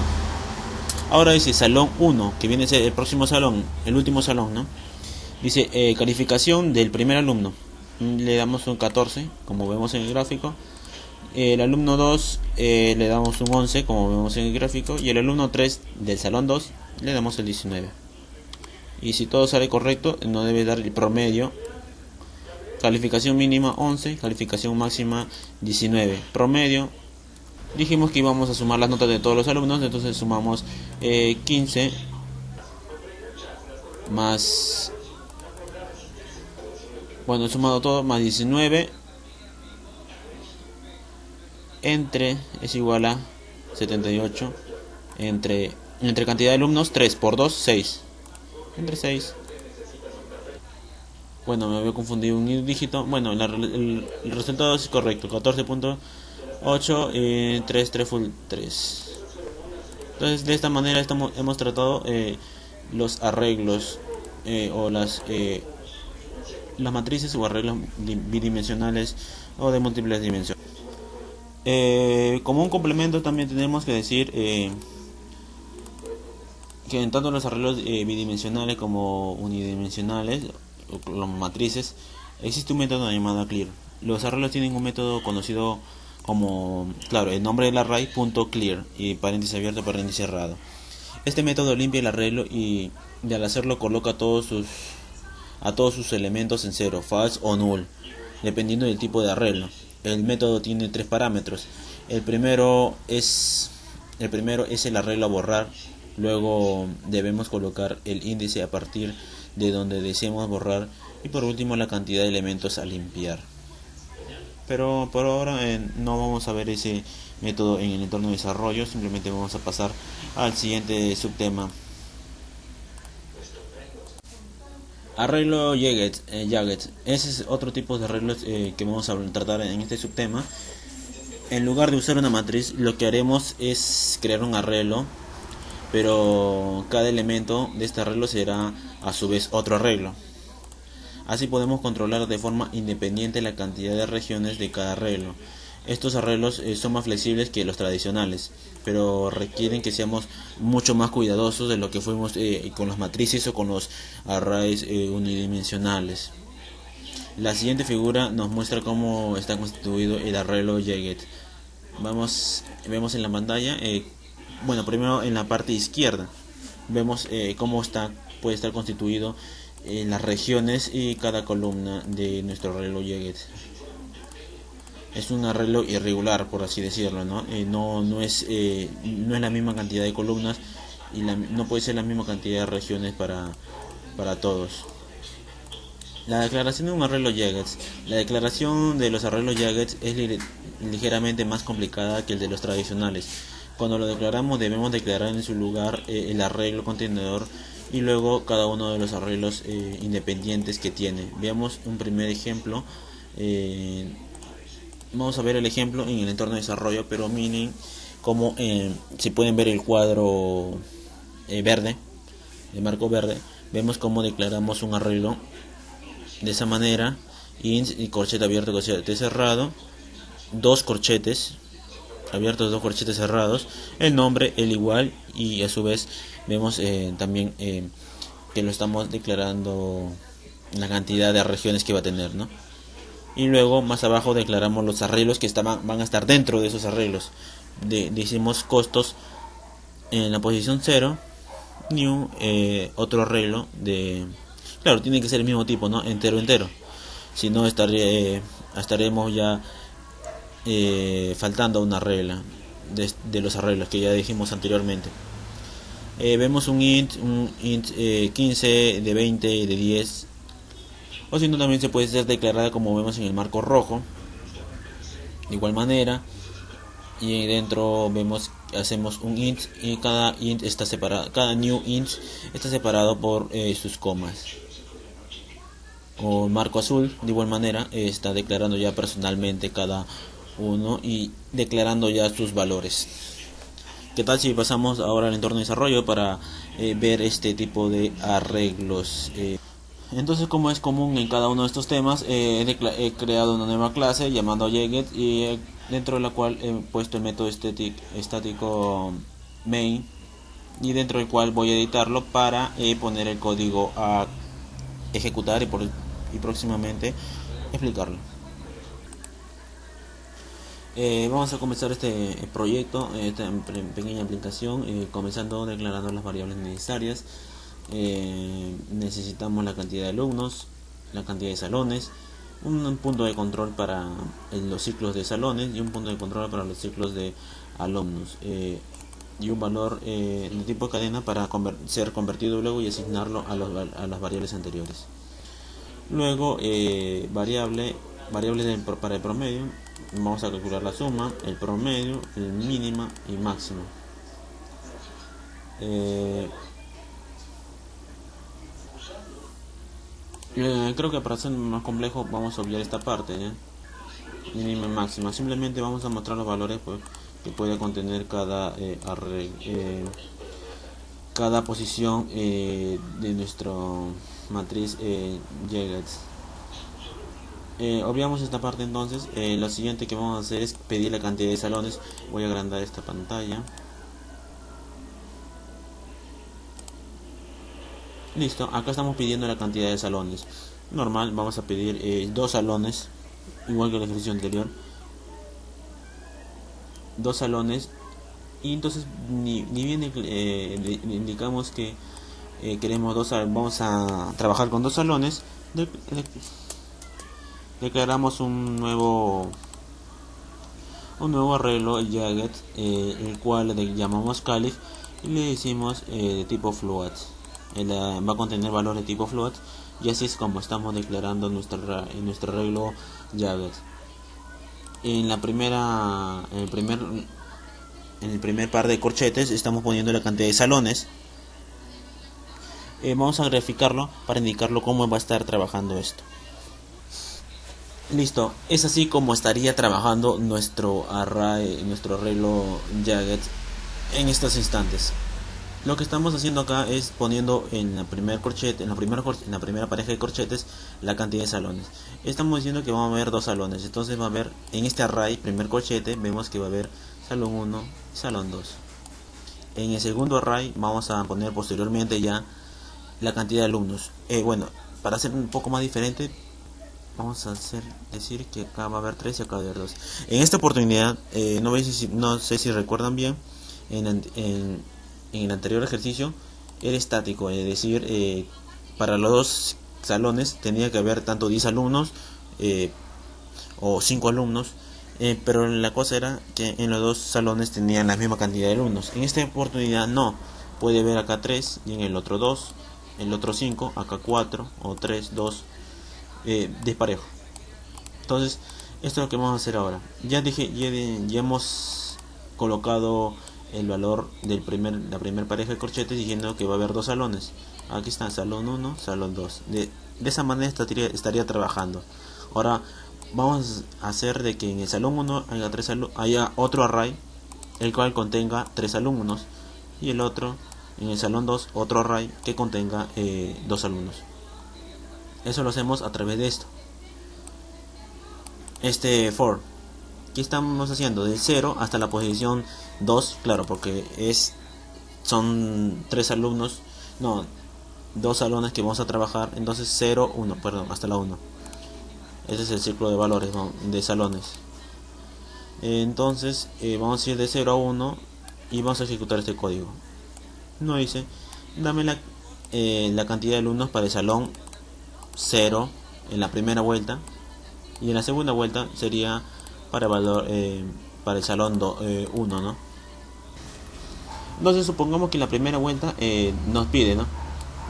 Ahora dice salón 1, que viene a ser el próximo salón, el último salón, ¿no? Dice calificación del primer alumno, le damos un 14, como vemos en el gráfico. El alumno 2 le damos un 11, como vemos en el gráfico. Y el alumno 3 del salón 2 le damos el 19. y si todo sale correcto no debe dar el promedio. Calificación mínima 11, calificación máxima 19. Promedio, dijimos que íbamos a sumar las notas de todos los alumnos, entonces sumamos 15 más, bueno, sumado todo, más 19 entre es igual a 78 entre cantidad de alumnos 3 por 2, 6, entre 6. Bueno, me había confundido un dígito. Bueno, el resultado es correcto, 14.8 3 full 3. Entonces, de esta manera hemos tratado los arreglos o las matrices o arreglos bidimensionales o de múltiples dimensiones. Como un complemento también tenemos que decir que en tanto los arreglos bidimensionales como unidimensionales o las matrices existe un método llamado clear. Los arreglos tienen un método conocido como, claro, el nombre del array .clear y paréntesis abierto, paréntesis cerrado. Este método limpia el arreglo y al hacerlo coloca a todos sus elementos en cero, false o null, dependiendo del tipo de arreglo. El método tiene tres parámetros. El primero es el arreglo a borrar. Luego debemos colocar el índice a partir de donde deseemos borrar. Y por último la cantidad de elementos a limpiar. Pero por ahora no vamos a ver ese método en el entorno de desarrollo. Simplemente vamos a pasar al siguiente subtema. Arreglo Jagged. Ese es otro tipo de arreglos que vamos a tratar en este subtema. En lugar de usar una matriz, lo que haremos es crear un arreglo, pero cada elemento de este arreglo será a su vez otro arreglo. Así podemos controlar de forma independiente la cantidad de regiones de cada arreglo. Estos arreglos son más flexibles que los tradicionales, pero requieren que seamos mucho más cuidadosos de lo que fuimos con las matrices o con los arrays unidimensionales. La siguiente figura nos muestra cómo está constituido el arreglo Jagged. Vemos en la pantalla, bueno, primero en la parte izquierda, vemos cómo puede estar constituido las regiones y cada columna de nuestro arreglo Jagged. Es un arreglo irregular, por así decirlo, ¿no? No es la misma cantidad de columnas y no puede ser la misma cantidad de regiones para todos. La declaración de un arreglo Jagged. La declaración de los arreglos Jagged es ligeramente más complicada que el de los tradicionales. Cuando lo declaramos debemos declarar en su lugar el arreglo contenedor y luego cada uno de los arreglos independientes que tiene. Veamos un primer ejemplo. Vamos a ver el ejemplo en el entorno de desarrollo, pero miren cómo si pueden ver el cuadro verde, el marco verde, vemos cómo declaramos un arreglo de esa manera: int y corchete abierto, corchete cerrado, dos corchetes abiertos, dos corchetes cerrados, el nombre, el igual, y a su vez vemos también que lo estamos declarando la cantidad de regiones que va a tener, ¿no? Y luego más abajo declaramos los arreglos que van a estar dentro de esos arreglos. Decimos costos en la posición 0, new, otro arreglo claro, tiene que ser el mismo tipo, ¿no? Entero. Si no estaremos ya faltando una regla de los arreglos que ya dijimos anteriormente. Vemos un int 15, de 20 y de 10. O si no, también se puede ser declarada como vemos en el marco rojo, de igual manera. Y dentro hacemos un int y cada int está separado, cada new int está separado por sus comas. O marco azul, de igual manera, está declarando ya personalmente cada uno y declarando ya sus valores. ¿Qué tal si pasamos ahora al entorno de desarrollo para ver este tipo de arreglos? Entonces, como es común en cada uno de estos temas, he creado una nueva clase llamada Jagged, y dentro de la cual he puesto el método estático main, y dentro del cual voy a editarlo para poner el código a ejecutar y próximamente explicarlo. Vamos a comenzar este proyecto, esta pequeña aplicación, comenzando declarando las variables necesarias. necesitamos la cantidad de alumnos, la cantidad de salones, un punto de control para los ciclos de salones y un punto de control para los ciclos de alumnos, y un valor de tipo cadena para ser convertido luego y asignarlo a las variables anteriores. Luego variables para el promedio, vamos a calcular la suma, el promedio, el mínima y máxima. Creo que para ser más complejo vamos a obviar esta parte, mínima y máxima. Simplemente vamos a mostrar los valores, pues, que puede contener cada posición de nuestra matriz Jagged. Obviamos esta parte. Entonces lo siguiente que vamos a hacer es pedir la cantidad de salones. Voy a agrandar esta pantalla. Listo, acá estamos pidiendo la cantidad de salones. Normal, vamos a pedir 2 salones, igual que el ejercicio anterior. 2 salones. Y entonces ni bien indicamos que queremos vamos a trabajar con 2 salones, declaramos un nuevo arreglo, el Jagged, el cual le llamamos Caliph y le decimos de tipo float. Va a contener valores de tipo float, y así es como estamos declarando nuestro arreglo Jagged. En el primer par de corchetes estamos poniendo la cantidad de salones. Vamos a graficarlo para indicarlo cómo va a estar trabajando esto. Listo, es así como estaría trabajando nuestro arreglo Jagged en estos instantes. Lo que estamos haciendo acá es poniendo en la primera pareja de corchetes la cantidad de salones. Estamos diciendo que vamos a ver 2 salones, entonces va a haber en este array, primer corchete, vemos que va a haber salón 1 y salón 2. En el segundo array vamos a poner posteriormente ya la cantidad de alumnos. Bueno, para hacer un poco más diferente, vamos a decir que acá va a haber 3 y acá va a haber 2. En esta oportunidad, no sé si recuerdan bien, en el anterior ejercicio era estático, es decir, para los 2 salones tenía que haber tanto 10 alumnos o 5 alumnos, pero la cosa era que en los 2 salones tenían la misma cantidad de alumnos. En esta oportunidad no, puede haber acá 3 y en el otro 2, el otro 5, acá 4 o 3, 2, disparejo. Entonces esto es lo que vamos a hacer ahora. Ya hemos colocado el valor de la primera pareja de corchetes diciendo que va a haber 2 salones. Aquí está salón 1, salón 2. De esa manera estaría trabajando. Ahora vamos a hacer de que en el salón 1 haya otro array, el cual contenga 3 alumnos, y el otro, en el salón 2, otro array que contenga 2 alumnos. Eso lo hacemos a través de esto. For. ¿Qué estamos haciendo? Del 0 hasta la posición 2, claro, porque son 3 alumnos, no, 2 salones que vamos a trabajar, entonces 0, 1, perdón, hasta la 1. Ese es el ciclo de valores, ¿no?, de salones. Entonces vamos a ir de 0 a 1 y vamos a ejecutar este código. No dice, dame la cantidad de alumnos para el salón 0 en la primera vuelta, y en la segunda vuelta sería para el salón 1, ¿no? Entonces supongamos que en la primera vuelta nos pide, ¿no?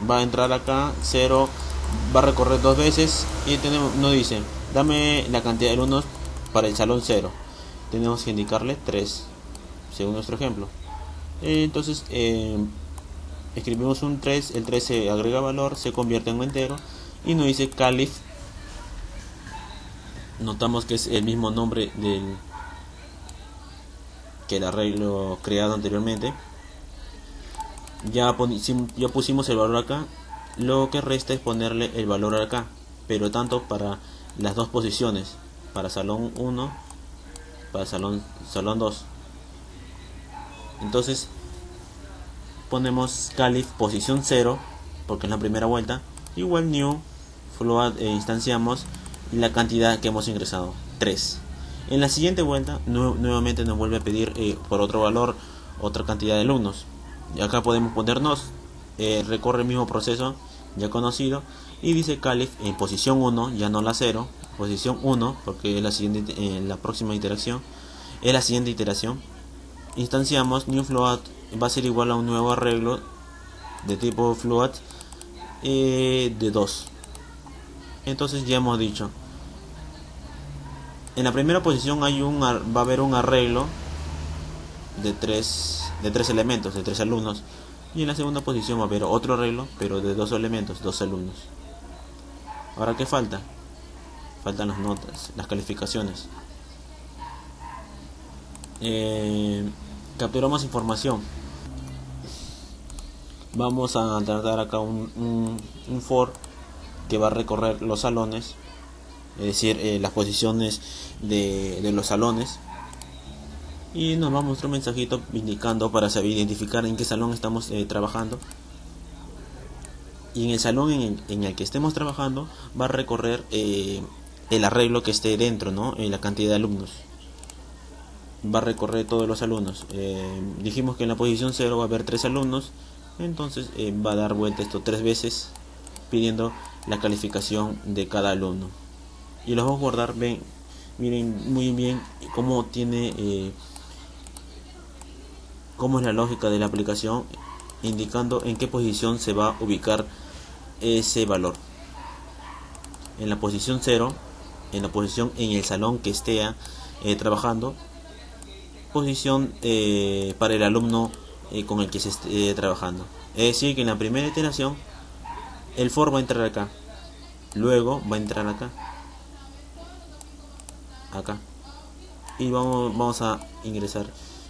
Va a entrar acá 0, va a recorrer 2 veces y nos dice, dame la cantidad de alumnos para el salón 0. Tenemos que indicarle 3, según nuestro ejemplo. Entonces escribimos un 3, el 3 se agrega valor, se convierte en un entero y nos dice Caliph. Notamos que es el mismo nombre que el arreglo creado anteriormente. Ya pusimos el valor acá. Lo que resta es ponerle el valor acá, pero tanto para las 2 posiciones, para salón 1, para salón 2. Entonces ponemos Caliph posición 0, porque es la primera vuelta, igual new float, instanciamos la cantidad que hemos ingresado, 3. En la siguiente vuelta nuevamente nos vuelve a pedir por otro valor, otra cantidad de alumnos, y acá podemos ponernos recorre el mismo proceso ya conocido y dice calif en posición 1, ya no la 0, posición 1 porque es la siguiente, la próxima iteración, es la siguiente iteración. Instanciamos new float, va a ser igual a un nuevo arreglo de tipo float de 2. Entonces ya hemos dicho, en la primera posición va a haber un arreglo de tres elementos, de 3 alumnos, y en la segunda posición va a haber otro arreglo pero de 2 elementos, 2 alumnos. Ahora, ¿qué falta? Faltan las notas, las calificaciones. Capturamos información. Vamos a tratar acá un for que va a recorrer los salones, es decir, las posiciones de los salones, y nos va a mostrar un mensajito indicando para saber identificar en qué salón estamos trabajando, y en el salón en el que estemos trabajando va a recorrer el arreglo que esté dentro, ¿no? La cantidad de alumnos va a recorrer todos los alumnos. Dijimos que en la posición 0 va a haber 3 alumnos, entonces va a dar vuelta esto 3 veces pidiendo la calificación de cada alumno, y los vamos a guardar. Miren muy bien cómo tiene cómo es la lógica de la aplicación, indicando en qué posición se va a ubicar ese valor. En la posición 0, en la posición en el salón que esté trabajando, posición para el alumno con el que se esté trabajando. Es decir, que en la primera iteración el for va a entrar acá, luego va a entrar acá, y vamos a ingresar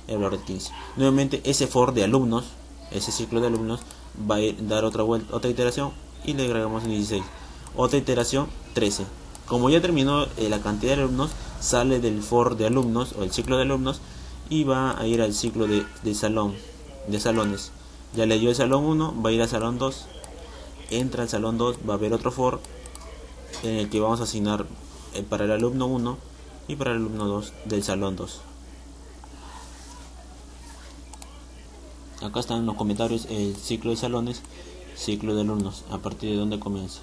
el valor de 15. Nuevamente ese for de alumnos, ese ciclo de alumnos va a dar otra vuelta, otra iteración, y le agregamos 16, otra iteración 13. Como ya terminó la cantidad de alumnos, sale del for de alumnos o el ciclo de alumnos y va a ir al ciclo de salones. Ya le dio el salón 1, va a ir al salón 2, entra al salón 2, va a haber otro for en el que vamos a asignar para el alumno 1 y para el alumno 2 del salón 2. Acá están en los comentarios el ciclo de salones, ciclo de alumnos, a partir de donde comienza.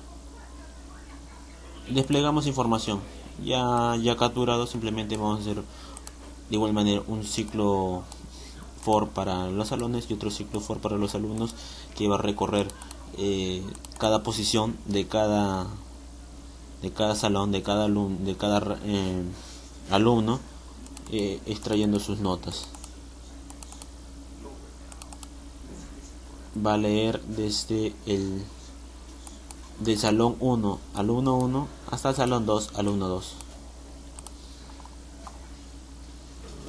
Desplegamos información. Ya capturado, simplemente vamos a hacer de igual manera un ciclo for para los salones y otro ciclo for para los alumnos, que va a recorrer cada posición de cada salón, de cada alumno, extrayendo sus notas. Va a leer desde del salón 1, alumno 1, hasta el salón 2, alumno 2.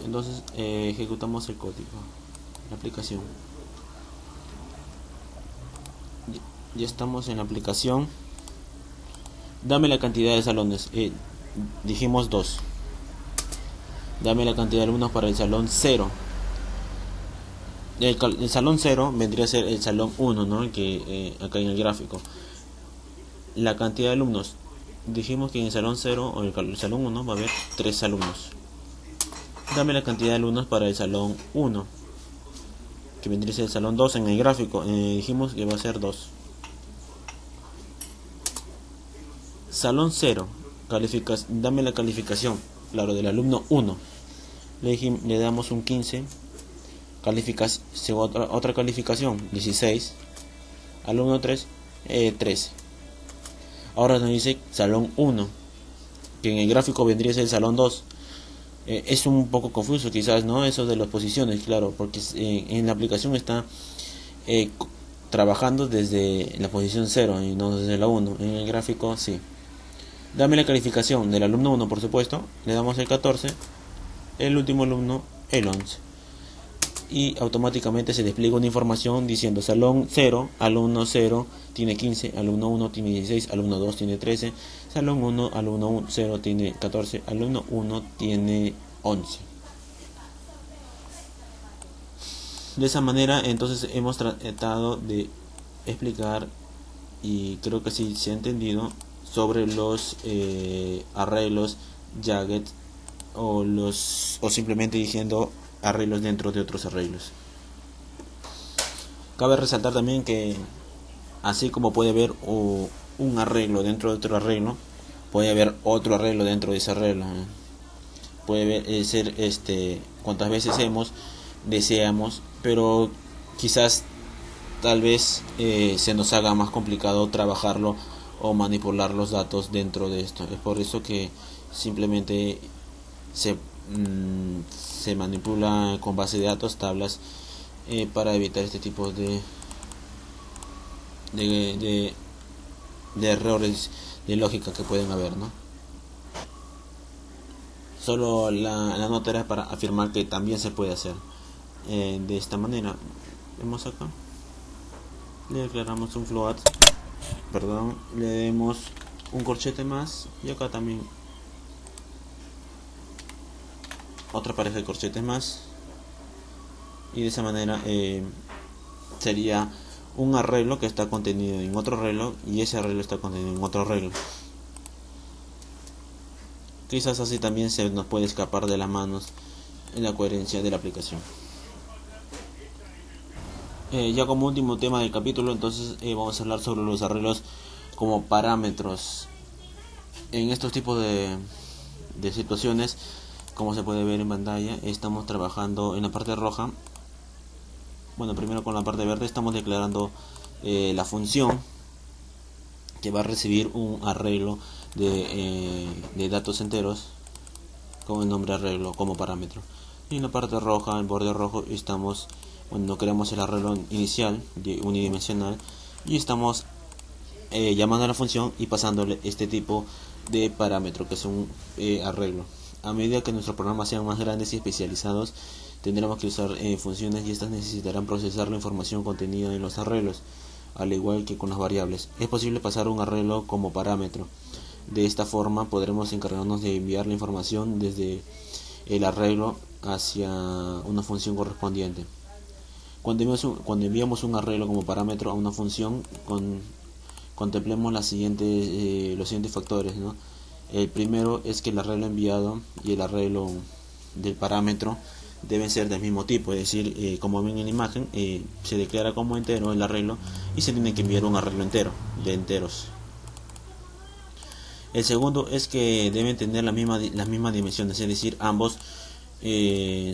Entonces ejecutamos el código, la aplicación. Ya estamos en la aplicación. Dame la cantidad de salones. Dijimos 2. Dame la cantidad de alumnos para el salón 0. El salón 0 vendría a ser el salón 1, ¿no? Que acá en el gráfico. La cantidad de alumnos. Dijimos que en el salón 0 o el salón 1 va a haber 3 alumnos. Dame la cantidad de alumnos para el salón 1, que vendría a ser el salón 2 en el gráfico. Dijimos que va a ser 2. Salón 0, dame la calificación, claro, del alumno 1. Le damos un 15. Otra calificación, 16. Alumno 3, 13. Ahora nos dice salón 1, que en el gráfico vendría a ser el salón 2. Es un poco confuso quizás, ¿no? Eso de las posiciones, claro, porque en la aplicación está trabajando desde la posición 0 y no desde la 1. En el gráfico sí. Dame la calificación del alumno 1, por supuesto. Le damos el 14. El último alumno el 11. Y automáticamente se despliega una información diciendo salón 0, alumno 0 tiene 15, alumno 1 tiene 16, alumno 2 tiene 13, salón 1, alumno 0 tiene 14, alumno 1 tiene 11. De esa manera entonces hemos tratado de explicar, y creo que sí se ha entendido, sobre los arreglos jagged o simplemente diciendo arreglos dentro de otros arreglos. Cabe resaltar también que así como puede haber un arreglo dentro de otro arreglo, puede haber otro arreglo dentro de ese arreglo. Puede ser cuantas veces deseamos, pero quizás tal vez se nos haga más complicado trabajarlo o manipular los datos dentro de esto. Es por eso que simplemente se, se manipula con base de datos, tablas, para evitar este tipo de, de, de errores de lógica que pueden haber, ¿no? Solo la nota era para afirmar que también se puede hacer de esta manera. Vemos acá, le declaramos un float, perdón, le demos un corchete más, y acá también otra pareja de corchetes más, y de esa manera sería un arreglo que está contenido en otro arreglo, y ese arreglo está contenido en otro arreglo. Quizás así también se nos puede escapar de las manos en la coherencia de la aplicación. Ya como último tema del capítulo, entonces vamos a hablar sobre los arreglos como parámetros. En estos tipos de situaciones, como se puede ver en pantalla, estamos trabajando en la parte roja. Bueno, primero con la parte verde estamos declarando la función que va a recibir un arreglo de datos enteros con el nombre arreglo como parámetro. Y en la parte roja, en borde rojo, estamos cuando creamos el arreglo inicial unidimensional, y estamos llamando a la función y pasándole este tipo de parámetro que es un arreglo. A medida que nuestros programas sean más grandes y especializados, tendremos que usar funciones, y estas necesitarán procesar la información contenida en los arreglos, al igual que con las variables. Es posible pasar un arreglo como parámetro. De esta forma podremos encargarnos de enviar la información desde el arreglo hacia una función correspondiente. Cuando enviamos un arreglo como parámetro a una función, contemplemos los siguientes factores, ¿no? El primero es que el arreglo enviado y el arreglo del parámetro deben ser del mismo tipo, es decir, como ven en la imagen, se declara como entero el arreglo y se tiene que enviar un arreglo entero, de enteros. El segundo es que deben tener las mismas dimensiones, es decir, ambos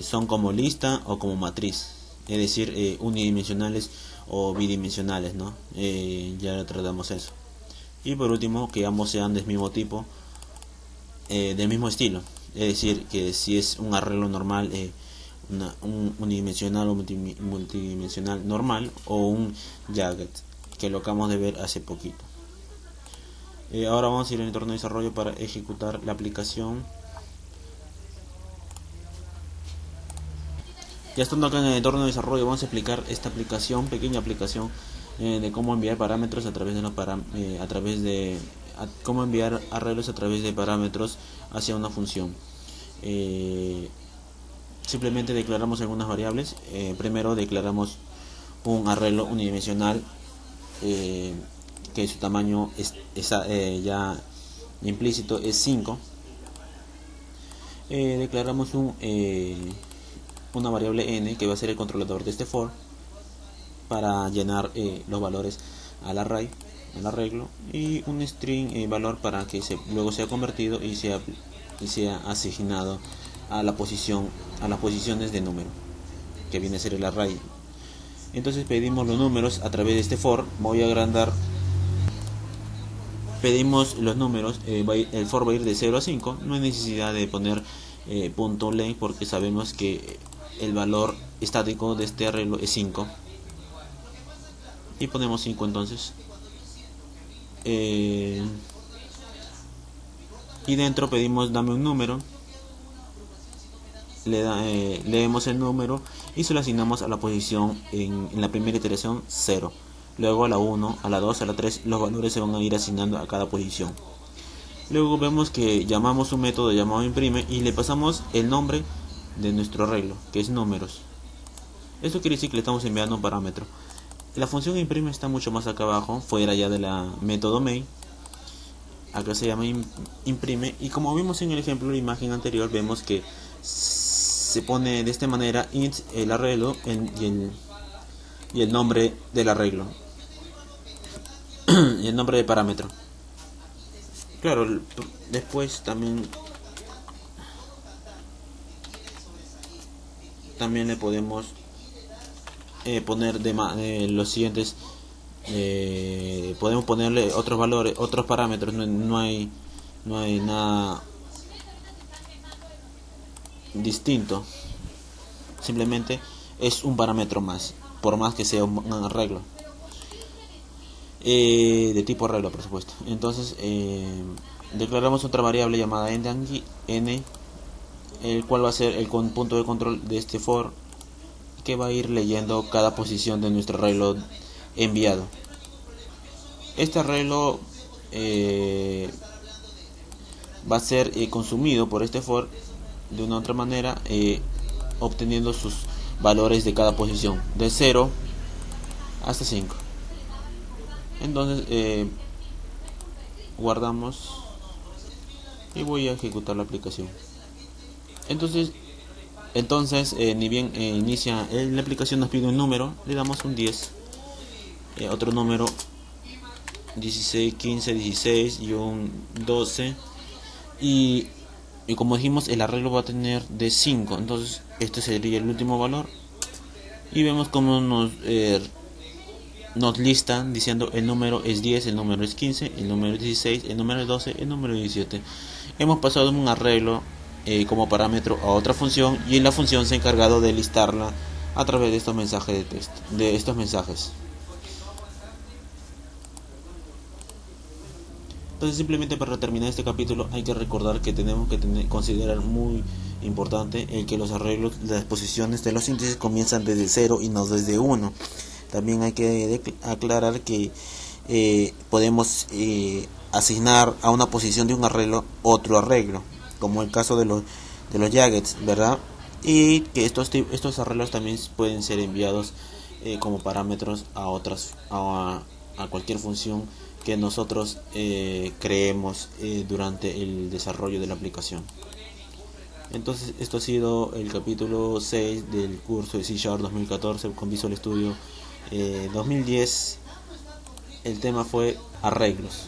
son como lista o como matriz, es decir, unidimensionales o bidimensionales, ¿no? Ya tratamos eso. Y por último, que ambos sean del mismo tipo, del mismo estilo, es decir, que si es un arreglo normal, un unidimensional o multidimensional normal, o un jagged, que lo acabamos de ver hace poquito. Ahora vamos a ir al entorno de desarrollo para ejecutar la aplicación. Ya estando acá en el entorno de desarrollo, vamos a explicar esta aplicación, pequeña aplicación, de cómo enviar parámetros a través de cómo enviar arreglos a través de parámetros hacia una función. Simplemente declaramos algunas variables. Primero declaramos un arreglo unidimensional, que su tamaño ya implícito es 5. Declaramos una variable n, que va a ser el controlador de este for, para llenar los valores al arreglo, y un string valor para que luego sea convertido y sea asignado a las posiciones de número, que viene a ser el array. Entonces pedimos los números a través de este for. Voy a agrandar. Pedimos los números, el for va a ir de 0 a 5. No hay necesidad de poner punto length, porque sabemos que el valor estático de este arreglo es 5, y ponemos 5 entonces. Y dentro pedimos dame un número, leemos el número y se lo asignamos a la posición en la primera iteración 0. Luego a la 1, a la 2, a la 3, los valores se van a ir asignando a cada posición. Luego vemos que llamamos un método llamado imprime y le pasamos el nombre de nuestro arreglo, que es números. Esto quiere decir que le estamos enviando un parámetro. La función imprime está mucho más acá abajo, fuera ya de la método main. Acá se llama imprime, y como vimos en el ejemplo de la imagen anterior, vemos que se pone de esta manera int el arreglo y el nombre del arreglo y el nombre del parámetro. Claro, después también le podemos poner los siguientes. Podemos ponerle otros valores, otros parámetros. No hay nada distinto. Simplemente es un parámetro más, por más que sea un arreglo. De tipo arreglo, por supuesto. Entonces declaramos otra variable llamada n, el cual va a ser el punto de control de este for, que va a ir leyendo cada posición de nuestro arreglo enviado. Este arreglo va a ser consumido por este for de una u otra manera, obteniendo sus valores de cada posición de 0 hasta 5. Entonces guardamos y voy a ejecutar la aplicación. Entonces ni bien inicia la aplicación, nos pide un número, le damos un 10, otro número 16, 15, 16 y un 12, y como dijimos, el arreglo va a tener de 5. Entonces este sería el último valor, y vemos cómo nos listan diciendo el número es 10, el número es 15, el número es 16, el número es 12, el número es 17. Hemos pasado un arreglo como parámetro a otra función, y la función se ha encargado de listarla a través de estos mensajes de texto, de estos mensajes. Entonces, simplemente para terminar este capítulo, hay que recordar que tenemos que considerar muy importante el que los arreglos, las posiciones de los índices comienzan desde 0 y no desde 1. También hay que aclarar que podemos asignar a una posición de un arreglo otro arreglo, como el caso de los jaggeds, ¿verdad? Y que estos arreglos también pueden ser enviados como parámetros a cualquier función que nosotros creemos durante el desarrollo de la aplicación. Entonces, esto ha sido el capítulo 6 del curso de C# 2014 con Visual Studio 2010. El tema fue arreglos.